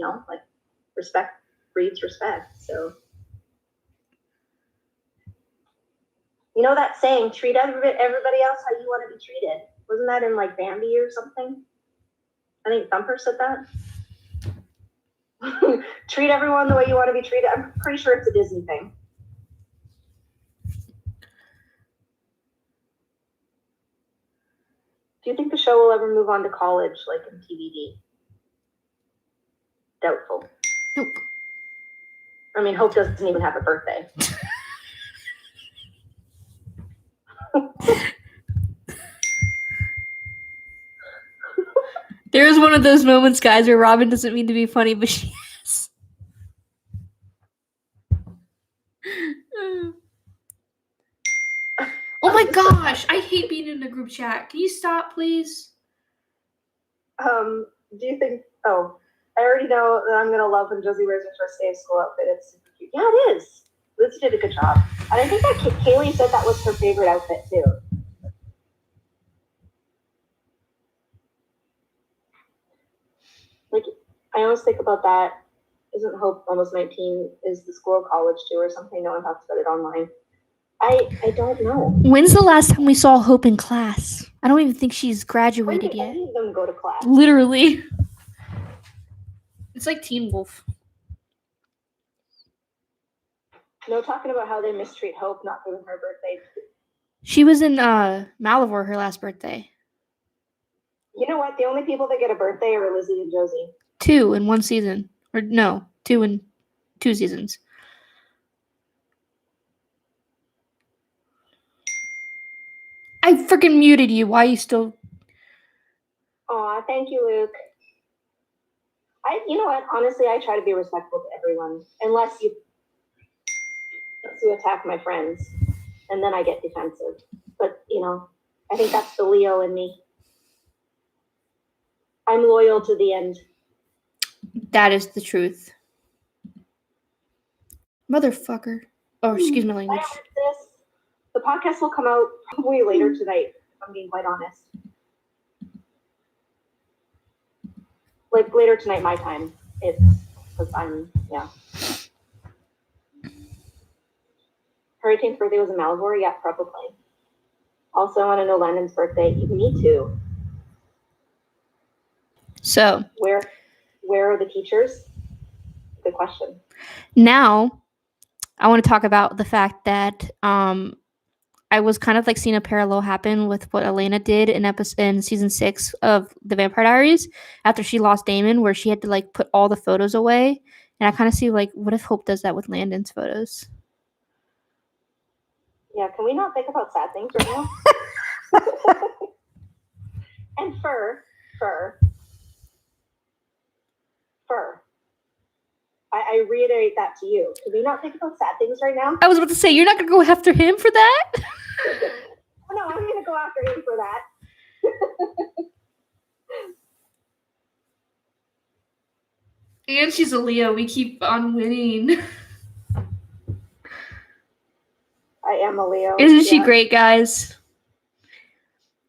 respect breeds respect. So, you know that saying, treat everybody else how you want to be treated. Wasn't that in Bambi or something? I think Thumper said that. Treat everyone the way you want to be treated. I'm pretty sure it's a Disney thing. Do you think the show will ever move on to college, like in TVD? Doubtful. Nope. Hope doesn't even have a birthday. There's one of those moments, guys, where Robin doesn't mean to be funny, but she is. Oh my gosh, I hate being in a group chat. Can you stop, please? Do you think? Oh, I already know that I'm gonna love when Josie wears her first day of school outfit. It's super cute. Yeah, it is. Liz did a good job, and I think that Kaylee said that was her favorite outfit too. I always think about that. Isn't Hope almost 19? Is the school college too or something? No one talks about it online. I don't know. When's the last time we saw Hope in class? I don't even think she's graduated When did yet. any of them go to class? Literally. It's like Teen Wolf. No talking about how they mistreat Hope not giving her birthday. She was in Malivore her last birthday. You know what? The only people that get a birthday are Lizzie and Josie. 2 in 1 season. Or no, 2 in 2 seasons. I freaking muted you. Why are you still... Aw, thank you, Luke. You know what? Honestly, I try to be respectful to everyone. Unless to attack my friends, and then I get defensive. But, I think that's the Leo in me. I'm loyal to the end. That is the truth. Motherfucker. Oh, excuse my language. The podcast will come out probably later tonight, if I'm being quite honest. Like, later tonight, my time. It's because Her 18th birthday was in Malivore? Yeah, probably. Also, I want to know Landon's birthday. Me too. So, Where are the teachers? Good question. now I want to talk about the fact that I was kind of like seeing a parallel happen with what Elena did in season 6 of The Vampire Diaries after she lost Damon, where she had to like put all the photos away. And I kind of see like, what if Hope does that with Landon's photos? Yeah, can we not think about sad things right now? And fur. I reiterate that to you. Can we not think about sad things right now? I was about to say, you're not going to go after him for that? Oh, no, I'm going to go after him for that. And she's a Leo. We keep on winning. I am a Leo. Isn't she great, guys?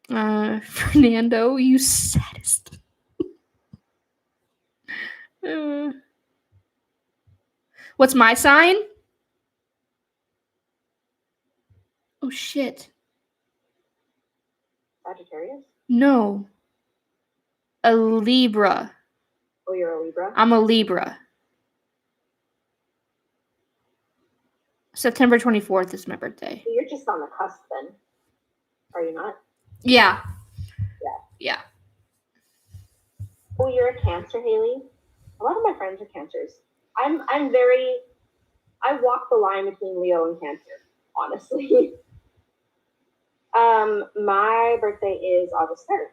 Fernando, you saddest. What's my sign? Oh, shit. Sagittarius? No. A Libra. Oh, you're a Libra? I'm a Libra. September 24th is my birthday. So you're just on the cusp then. Are you not? Yeah. Yeah. Oh, you're a Cancer, Haley? A lot of my friends are Cancers. I walk the line between Leo and Cancer, honestly. My birthday is August 3rd.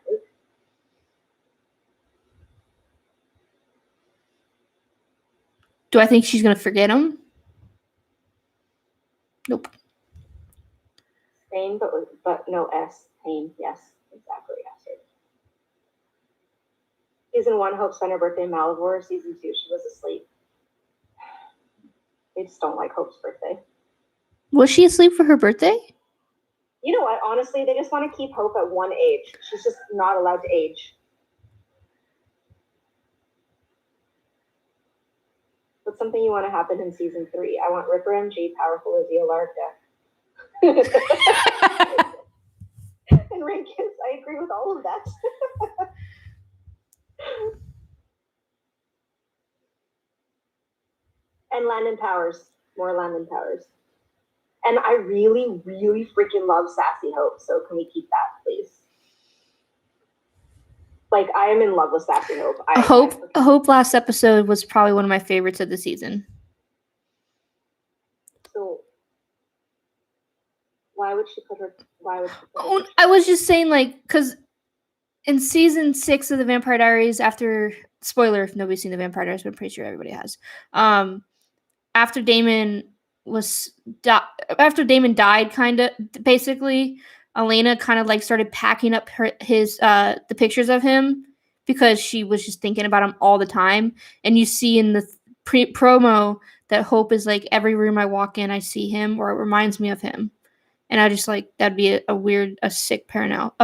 Do I think she's going to forget him? Nope. Spain, but no S. Spain, yes, exactly. Yes. Season 1, Hope spent her birthday in Malivore. Season 2, she was asleep. They just don't like Hope's birthday. Was she asleep for her birthday? You know what? Honestly, they just want to keep Hope at one age. She's just not allowed to age. What's something you want to happen in season 3? I want Ripper MG, powerful as Larka. And Rankins, I agree with all of that. And Landon Powers. More Landon Powers. And I really, really freaking love Sassy Hope, so can we keep that, please? Like, I am in love with Sassy Hope. Hope last episode was probably one of my favorites of the season. So, why would she put her? I was just saying, like, because in season 6 of The Vampire Diaries, after spoiler if nobody's seen The Vampire Diaries, but I'm pretty sure everybody has. After Damon died, kind of basically, Elena kind of like started packing up the pictures of him because she was just thinking about him all the time. And you see in the promo that Hope is like, every room I walk in, I see him, or it reminds me of him. And I just like, that'd be a sick parallel.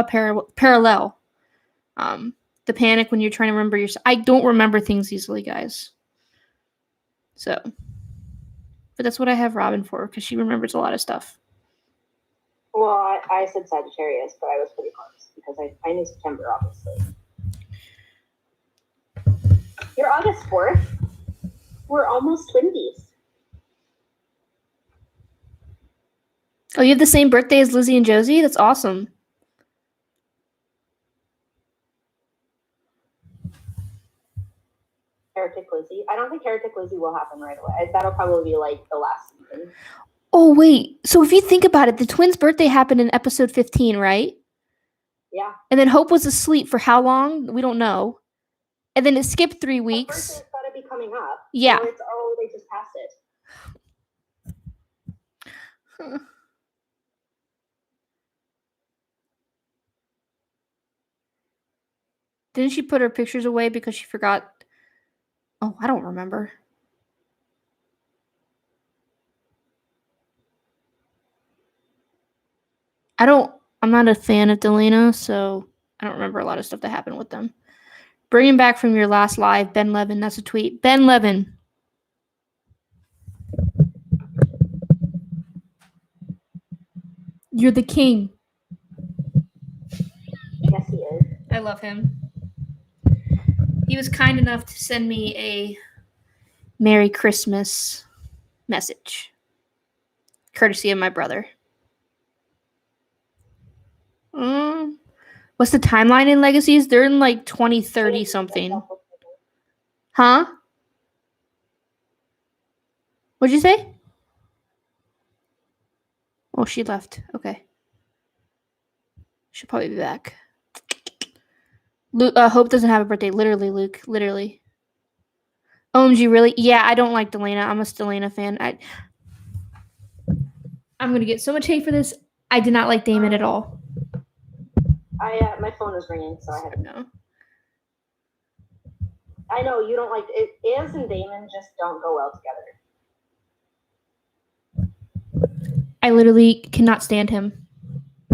The panic when you're trying to remember yourself. I don't remember things easily, guys. So, but that's what I have Robin for, because she remembers a lot of stuff. Well, I said Sagittarius, but I was pretty close because I knew September, obviously. You're August 4th. We're almost twinsies. Oh, you have the same birthday as Lizzie and Josie? That's awesome. Heretic Lizzie. I don't think Heretic Lizzie will happen right away. That'll probably be like the last season. Oh, wait. So if you think about it, the twins' birthday happened in episode 15, right? Yeah. And then Hope was asleep for how long? We don't know. And then it skipped 3 weeks. Birthday's got to be coming up. Yeah. So they just passed it. Huh. Didn't she put her pictures away because she forgot? Oh, I don't remember. I'm not a fan of Delana, so I don't remember a lot of stuff that happened with them. Bring him back from your last live, Ben Levin. That's a tweet. Ben Levin. You're the king. Yes, he is. I love him. He was kind enough to send me a Merry Christmas message, courtesy of my brother. What's the timeline in Legacies? They're in like 2030 something. Huh? What'd you say? Oh, she left. Okay. She'll probably be back. Luke, Hope doesn't have a birthday. Literally, Luke. Literally. OMG, really? Yeah, I don't like Delana. I'm a Delana fan. I'm going to get so much hate for this. I did not like Damon at all. My phone is ringing, so I had to. No. I know you don't like it. Iz and Damon just don't go well together. I literally cannot stand him.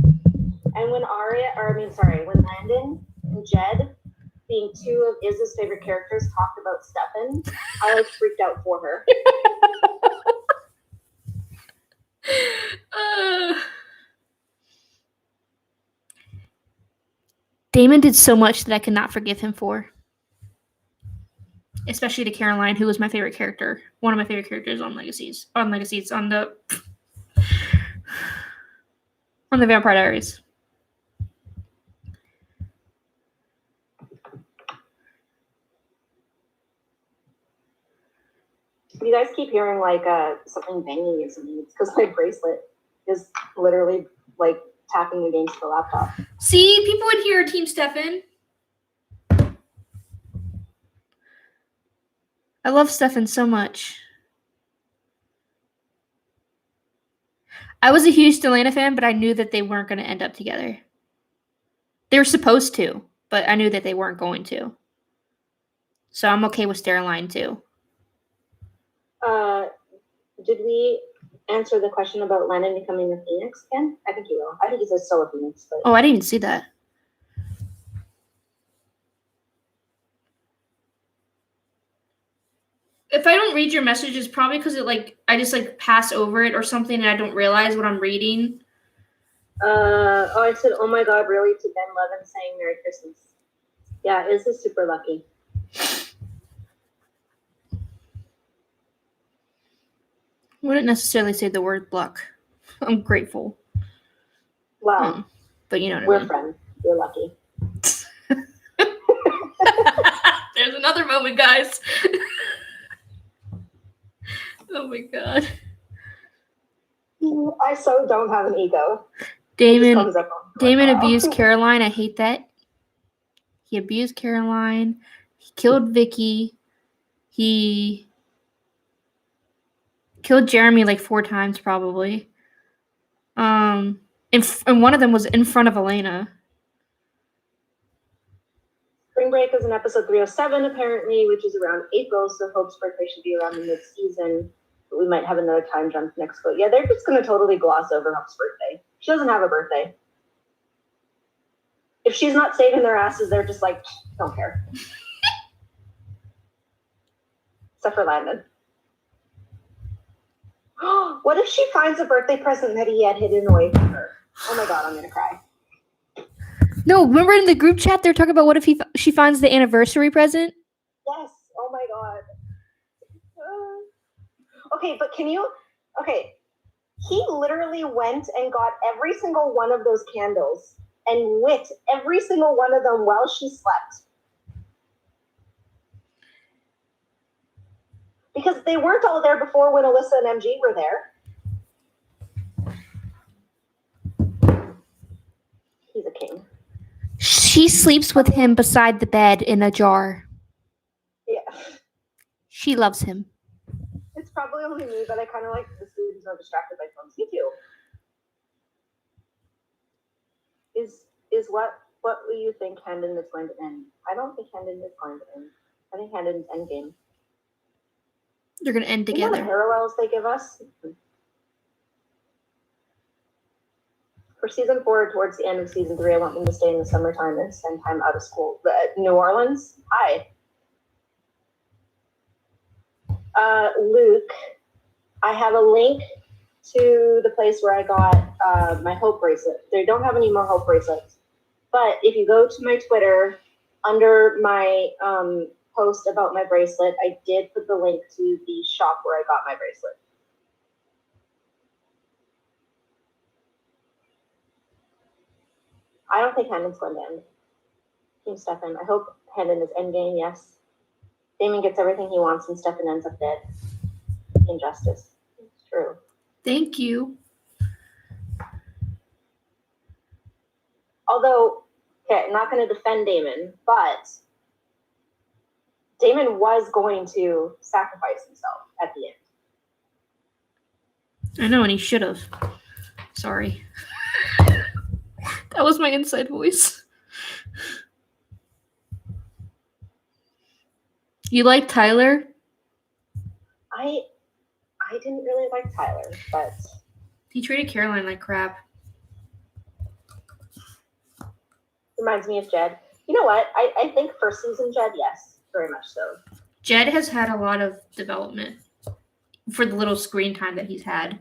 And when when Landon and Jed, being two of Iz's favorite characters, talked about Stefan, I like freaked out for her. Damon did so much that I could not forgive him for. Especially to Caroline, who was my favorite character. One of my favorite characters on Legacies. On the Vampire Diaries. You guys keep hearing like something banging or something. It's because my bracelet is literally like tapping against the laptop. See, people would hear Team Stefan. I love Stefan so much. I was a huge Delana fan, but I knew that they weren't going to end up together. They were supposed to, but I knew that they weren't going to. So I'm okay with Stereline too. Did we answer the question about Lennon becoming a Phoenix again? I think he will. I think he's still a Phoenix. But... Oh, I didn't even see that. If I don't read your message, it's probably because I just pass over it or something and I don't realize what I'm reading. I said, oh my God, really? To Ben Levin saying Merry Christmas. Yeah, Iz is super lucky. Wouldn't necessarily say the word luck. I'm grateful. Wow. But you know what We're I mean. friends. You're lucky. There's another moment, guys. Oh my God. I so don't have an ego. Damon abused Caroline. I hate that. He abused Caroline. He killed Vicky. He killed Jeremy like 4 times probably. And one of them was in front of Elena. Spring Break is in episode 307 apparently, which is around April, so Hope's birthday should be around the mid-season. But we might have another time jump next week. Yeah, they're just going to totally gloss over Hope's birthday. She doesn't have a birthday. If she's not saving their asses, they're just like, don't care. Except for Landon. What if she finds a birthday present that he had hidden away from her? Oh my God, I'm going to cry. No, remember in the group chat they're talking about what if she finds the anniversary present? Yes. Oh my God. Okay, but okay. He literally went and got every single one of those candles and lit every single one of them while she slept. Because they weren't all there before when Alyssa and MG were there. He's a king. She sleeps with him beside the bed in a jar. Yeah. She loves him. It's probably only me, but I kind of like this dude. who's not distracted by phones. Me too. Is what do you think Hendon is going to end? I don't think Hendon is going to end. I think Hendon's endgame. They're gonna end You know the together. parallels they give us? For season 4, towards the end of season 3, I want them to stay in the summertime and spend time out of school. New Orleans? Hi. Luke, I have a link to the place where I got my Hope bracelet. They don't have any more Hope bracelets. But if you go to my Twitter, under my post about my bracelet, I did put the link to the shop where I got my bracelet. I don't think Hendon's going to end. Team Stefan. I hope Hendon is endgame, yes. Damon gets everything he wants and Stefan ends up dead. Injustice. It's true. Thank you. Although, okay, I'm not going to defend Damon, but Damon was going to sacrifice himself at the end. I know, and he should have. Sorry. That was my inside voice. You like Tyler? I didn't really like Tyler, but He treated Caroline like crap. reminds me of Jed. You know what? I think first season Jed, yes, very much so. Jed has had a lot of development for the little screen time that he's had.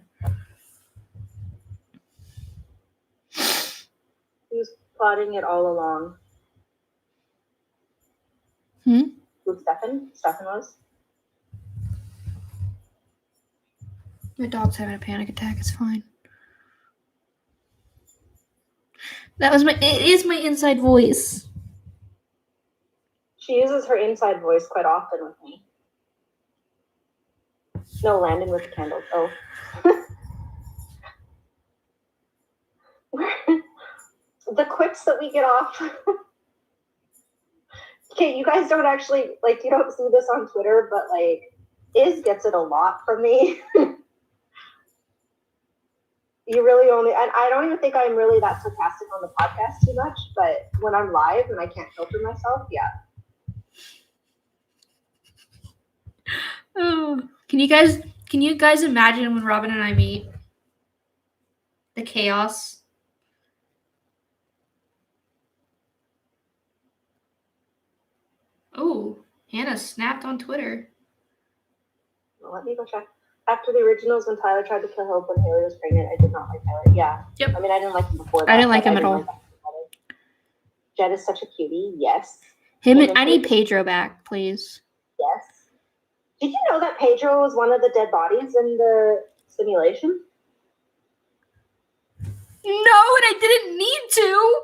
He was plotting it all along. Hmm? With Stefan? Stefan was? My dog's having a panic attack. It's fine. It is my inside voice. She uses her inside voice quite often with me. No, Landon with the candles. Oh. The quips that we get off. Okay, you guys don't actually, like, you don't see this on Twitter, but, like, Iz gets it a lot from me. You really only, and I don't even think I'm really that sarcastic on the podcast too much, but when I'm live and I can't filter myself, yeah. Oh, can you guys imagine when Robin and I meet? The chaos. Oh, Hannah snapped on Twitter. Well, let me go check. After the originals, when Tyler tried to kill Hope when Haley was pregnant, I did not like Tyler. Yeah. Yep. I mean, I didn't like him before that. I didn't like but him at all. like Jed is such a cutie. Yes. I need Pedro back, please. Yes. Did you know that Pedro was one of the dead bodies in the simulation? No, and I didn't need to.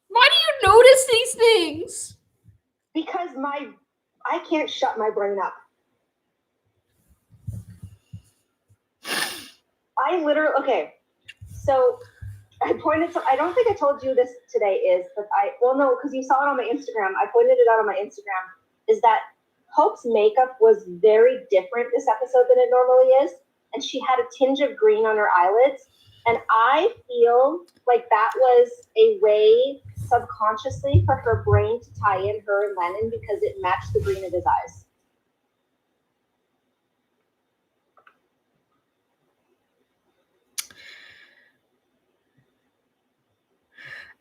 Why do you notice these things? Because I can't shut my brain up. Okay, so I pointed to, I don't think I told you this today, but because you saw it on my Instagram, I pointed it out on my Instagram, is that Hope's makeup was very different this episode than it normally is, and she had a tinge of green on her eyelids, and I feel like that was a way subconsciously for her brain to tie in her and Lennon because it matched the green of his eyes.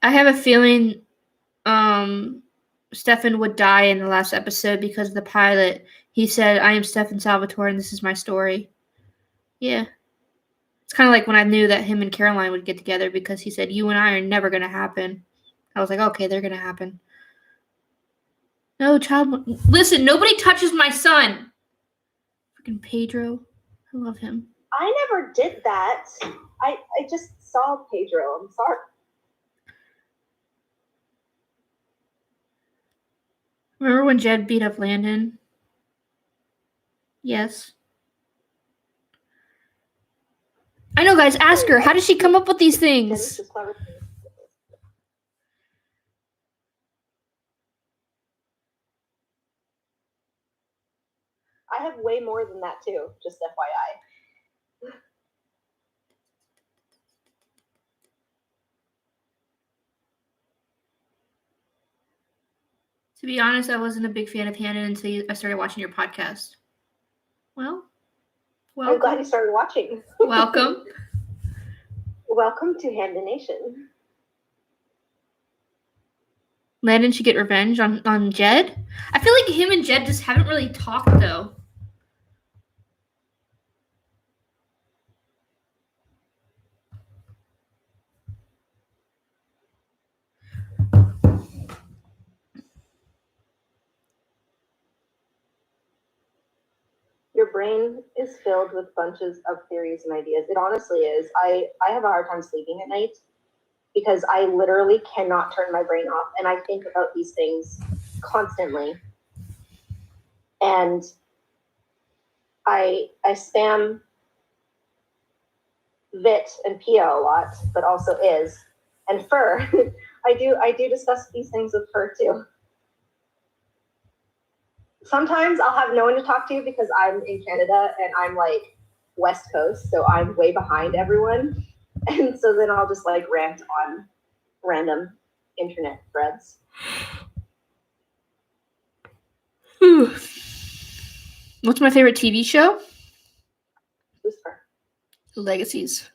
I have a feeling Stefan would die in the last episode because of the pilot. He said, I am Stefan Salvatore and this is my story. Yeah. It's kind of like when I knew that him and Caroline would get together because he said, you and I are never going to happen. I was like, okay, they're going to happen. No, listen, nobody touches my son. Freaking Pedro. I love him. I never did that. I just saw Pedro. I'm sorry. Remember when Jed beat up Landon? Yes. I know, guys. Ask her. How does she come up with these things? I I have way more than that too, just FYI. To be honest, I wasn't a big fan of Hannah until I started watching your podcast. Well, I'm glad you welcome. started watching. Welcome. Welcome to Handa Nation. Landon should get revenge on Jed. I feel like him and Jed just haven't really talked though. Your brain is filled with bunches of theories and ideas. It honestly is. I have a hard time sleeping at night because I literally cannot turn my brain off, and I think about these things constantly. And I spam Vit and Pia a lot, but also Is and Fur. I do discuss these things with Fur too. Sometimes I'll have no one to talk to because I'm in Canada and I'm like West Coast, so I'm way behind everyone. And so then I'll just like rant on random internet threads. What's my favorite TV show? Who's Fur? Legacies.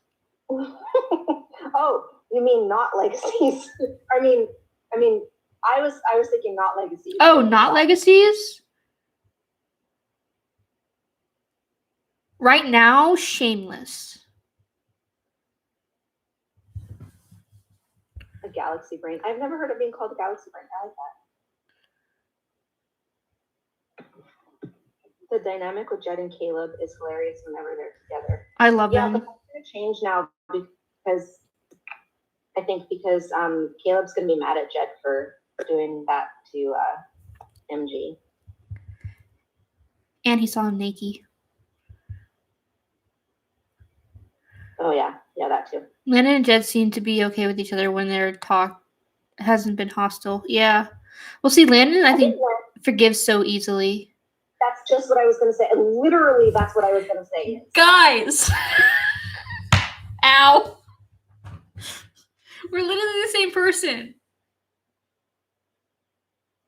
Oh, you mean not Legacies? I mean, I was thinking not Legacies. Oh, not Legacies? Right now, Shameless. A Galaxy Brain. I've never heard it being called a Galaxy Brain. I like that. The dynamic with Jed and Caleb is hilarious whenever they're together. I love Yeah, them. but that's going to change now because Caleb's going to be mad at Jed for doing that to MG. And he saw him naked. Oh, yeah, that too. Landon and Jed seem to be okay with each other when their talk hasn't been hostile. Yeah. Well, see, Landon, I think, forgives so easily. That's just what I was going to say. Literally, that's what I was going to say. Guys! Ow! We're literally the same person.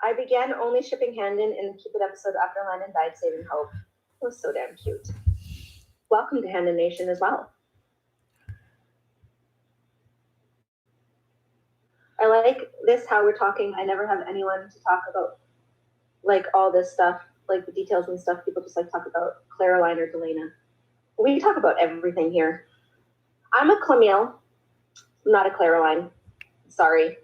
I began only shipping Handon in the Keep It episode after Landon died, saving hope. It was so damn cute. Welcome to Handon Nation as well. I like this, how we're talking. I never have anyone to talk about, like, all this stuff, like the details and stuff. People just, like, talk about Claraline or Delana. We talk about everything here. I'm a Camille, not a Claraline. Sorry.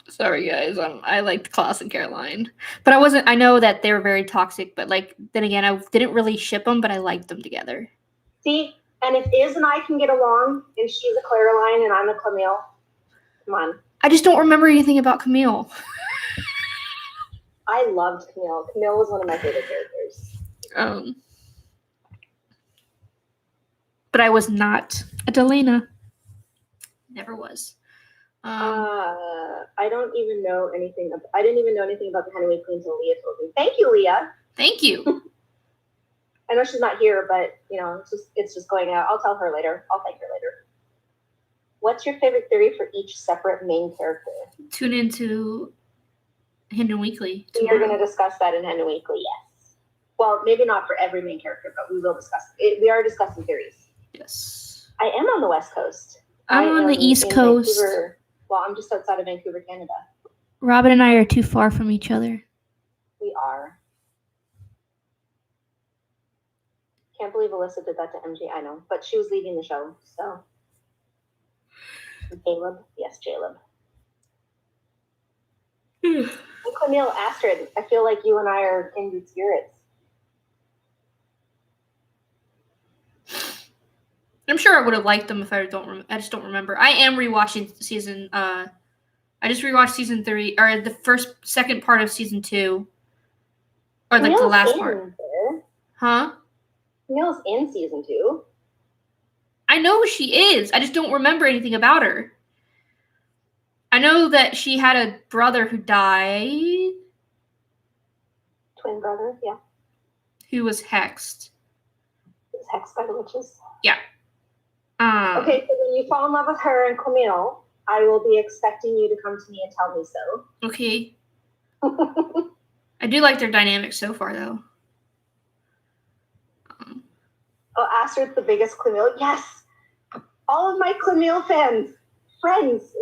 Sorry, guys. I liked Klaus and Caroline. But I know that they were very toxic, but, like, then again, I didn't really ship them, but I liked them together. See? And if Iz and I can get along, and she's a Claraline and I'm a Camille, come on. I just don't remember anything about Camille. I loved Camille. Camille was one of my favorite characters. But I was not a Delana. Never was. I don't even know anything. I didn't even know anything about the Henry Queen until Leah told me. Thank you, Leah. Thank you. I know she's not here, but you know, it's just going out. I'll tell her later. I'll thank her later. What's your favorite theory for each separate main character? Tune into Hendon Weekly. We are going to discuss that in Hendon Weekly, yes. Well, maybe not for every main character, but we will discuss it. We are discussing theories. Yes. I am on the West Coast. I'm on the East Coast. Vancouver. Well, I'm just outside of Vancouver, Canada. Robin and I are too far from each other. We are. Can't believe Alyssa did that to MG. I know, but she was leaving the show, so. Caleb, yes, Caleb. And Camille, Astrid, I feel like you and I are kindred spirits. I'm sure I would have liked them if I just don't remember. I am rewatching season. I just rewatched season 3 or the second part of season 2, or like Camille's the last in part. there. Huh? Camille's in season 2. I know who she is. I just don't remember anything about her. I know that she had a brother who died. twin brother, yeah. who was hexed. He was hexed by the witches. Okay. So when you fall in love with her and Camille, I will be expecting you to come to me and tell me so. Okay. I do like their dynamic so far, though. Oh, Astrid's the biggest Camille. Yes, all of my Camille friends.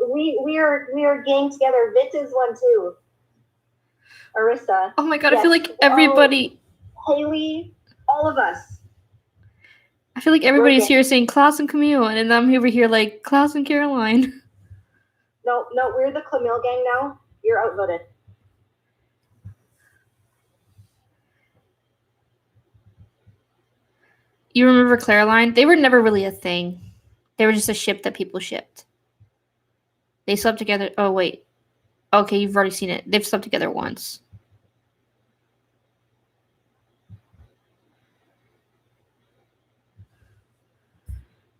We are gang together. Vit is one too. Arissa. Oh my god, Yes. I feel like everybody. Haley, all of us. I feel like everybody's We're here saying Klaus and Camille, and then I'm over here like Klaus and Caroline. No, we're the Camille gang now. You're outvoted. You remember Caroline? They were never really a thing. They were just a ship that people shipped. They slept together. Oh, wait. Okay, you've already seen it. They've slept together once.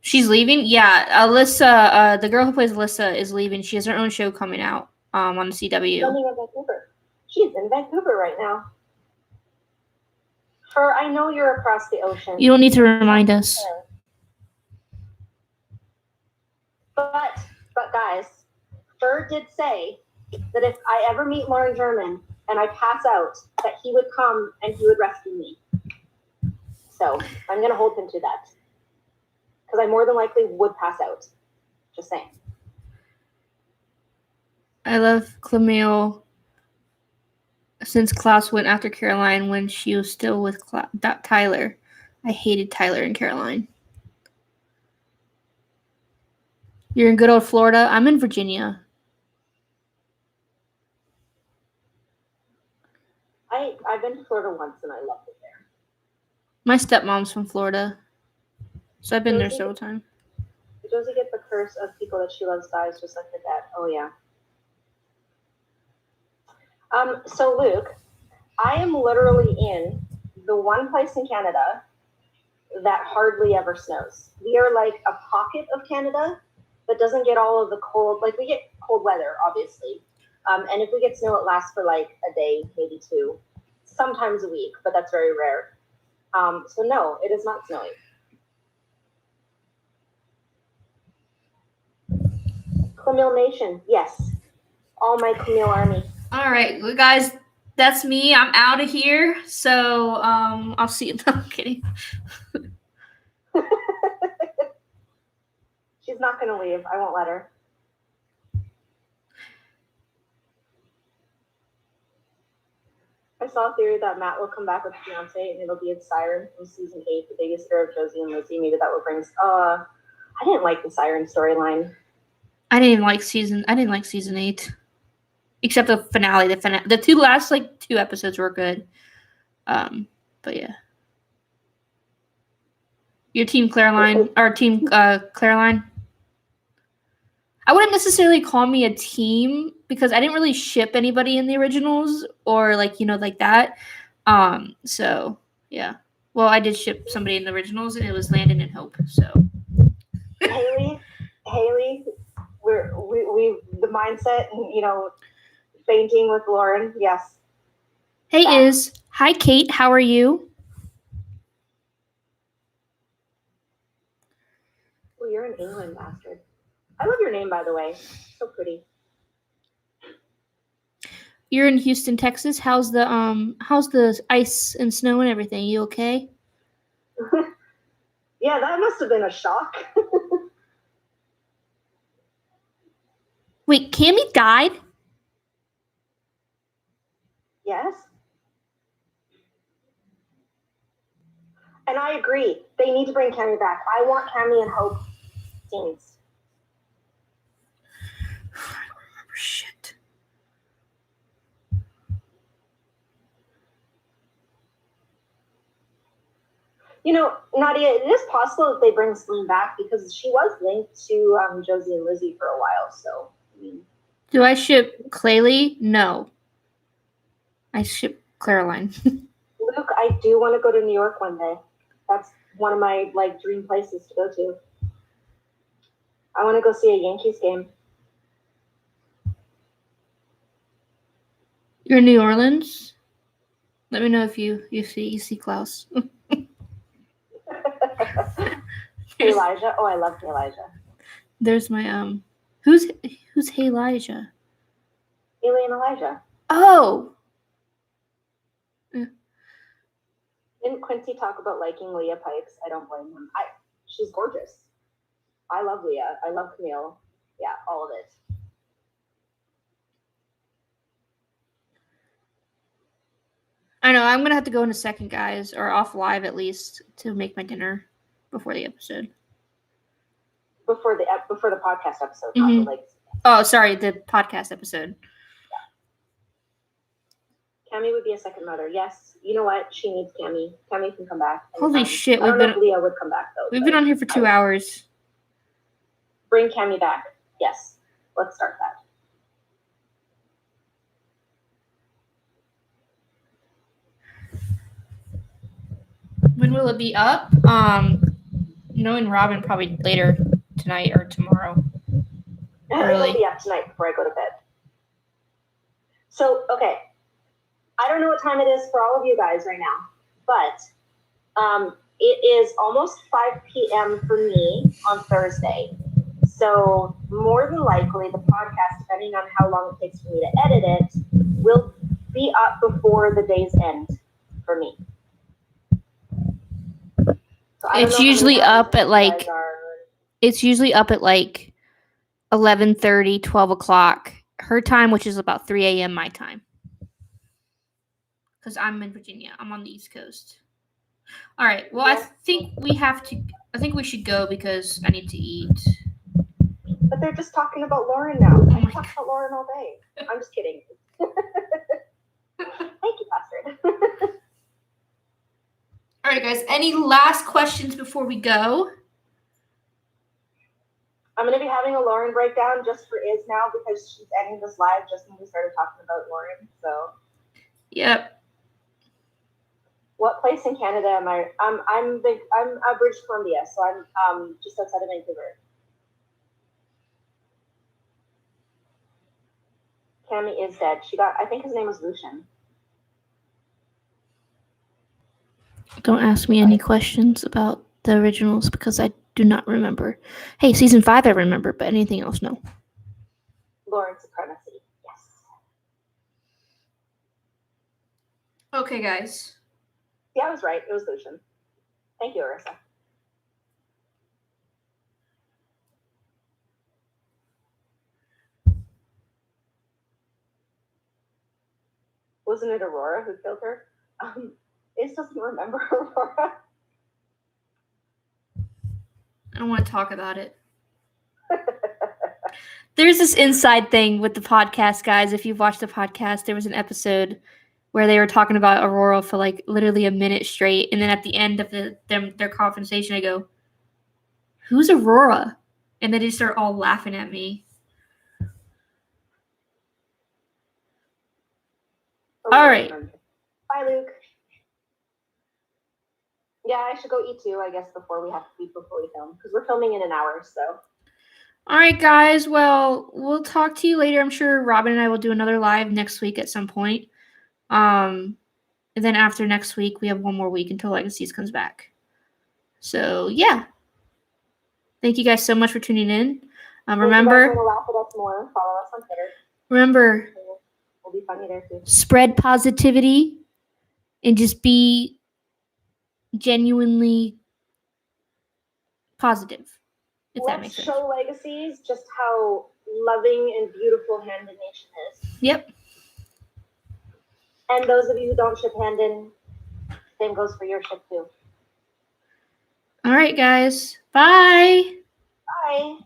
She's leaving? Yeah, Alyssa, the girl who plays Alyssa is leaving. She has her own show coming out on the CW. Filming in Vancouver. She's in Vancouver right now. I know you're across the ocean. You don't need to remind us. But guys, Fur did say that if I ever meet Lauren German and I pass out, that he would come and he would rescue me. So I'm going to hold him to that. Because I more than likely would pass out. Just saying. I love Camille since Klaus went after Caroline when she was still with Tyler. I hated Tyler and Caroline. You're in good old Florida. I'm in Virginia. I've been to Florida once and I loved it there. My stepmom's from Florida, so I've been there several times. Did Josie get the curse of people that she loves dies just like her dad? Oh yeah. So Luke, I am literally in the one place in Canada that hardly ever snows. We are like a pocket of Canada that doesn't get all of the cold. Like we get cold weather, obviously. And if we get snow, it lasts for like a day, maybe two, sometimes a week, but that's very rare. So no, it is not snowing. Camille Nation, yes. All my Camille army. All right, well, guys, that's me. I'm out of here. So I'll see you. No, I'm kidding. She's not going to leave. I won't let her. I saw a theory that Matt will come back with Beyonce and it'll be a Siren from season 8, the babysitter of Josie and Lizzie. Maybe that will bring. I didn't like the Siren storyline. I didn't like season 8, except the finale. The two last two episodes were good. But yeah. Your team Caroline or team Caroline. I wouldn't necessarily call me a team because I didn't really ship anybody in the originals or like that. So yeah. Well, I did ship somebody in the originals and it was Landon and Hope. So Haley, we the mindset and fainting with Lauren. Yes. Hey, hi Kate, how are you? Well, you're an England bastard. I love your name, by the way. So pretty. You're in Houston, Texas. How's the ice and snow and everything? You okay? Yeah, that must have been a shock. Wait, Cammy died? Yes. And I agree. They need to bring Cammy back. I want Cammy and Hope scenes. I don't remember shit. Nadia, it is possible that they bring Celine back because she was linked to Josie and Lizzie for a while. So, Do I ship Claylee? No. I ship Caroline. Luke, I do want to go to New York one day. That's one of my dream places to go to. I want to go see a Yankees game. You're in New Orleans? Let me know if you see Klaus. Elijah. Oh, I love Elijah. There's my who's Hey Elijah? Haley and Elijah. Oh, Didn't Quincy talk about liking Leah Pikes? I don't blame him. She's gorgeous. I love Leah. I love Camille. Yeah, all of it. I know. I'm gonna have to go in a second, guys, or off live at least to make my dinner before the episode. Before the podcast episode, Mhm. not the legacy. Oh, sorry, the podcast episode. Cammy would be a second mother. Yes. You know what? She needs Cammy. Cammy can come back. Holy shit, I don't know if Leah would come back though. We've been on here for 2 hours. Bring Cammy back. Yes. Let's start that. When will it be up? Knowing Robin, probably later tonight or tomorrow. Early. It'll be up tonight before I go to bed. So, okay. I don't know what time it is for all of you guys right now, but it is almost 5 p.m. for me on Thursday. So more than likely, the podcast, depending on how long it takes for me to edit it, will be up before the day's end for me. So It's usually up at like 11:30, 12 o'clock her time, which is about 3 a.m. my time. Because I'm in Virginia. I'm on the East Coast. All right. Well, I think we should go because I need to eat. But they're just talking about Lauren now. I can talk about Lauren all day. I'm just kidding. Thank you, Bastard. All right, guys. Any last questions before we go? I'm going to be having a Lauren breakdown just for Iz now because she's ending this live just when we started talking about Lauren. So. Yep. What place in Canada am I? I'm British Columbia, so I'm just outside of Vancouver. Cammy is dead. I think his name was Lucian. Don't ask me any questions about the originals because I do not remember. Hey, season 5 I remember, but anything else, no. Lauren Supremacy, yes. Okay, guys. Yeah, I was right. It was Lucian. Thank you, Arissa. Wasn't it Aurora who killed her? It doesn't remember Aurora. I don't want to talk about it. There's this inside thing with the podcast, guys. If you've watched the podcast, there was an episode where they were talking about Aurora for like literally a minute straight. And then at the end of their conversation, I go, "Who's Aurora?" And then they start all laughing at me. All right. Bye, Luke. Yeah, I should go eat too, I guess, before we film. Because we're filming in an hour, so. All right, guys. Well, we'll talk to you later. I'm sure Robin and I will do another live next week at some point. And then after next week, we have one more week until Legacies comes back. So, yeah. Thank you guys so much for tuning in. Remember, if you guys want to laugh at us more, follow us on Twitter. Remember, We'll be funny there too. Spread positivity and just be genuinely positive. If that makes sense. Let's show Legacies just how loving and beautiful Handon Nation is. Yep. And those of you who don't ship Handon, same goes for your ship too. All right, guys. Bye. Bye.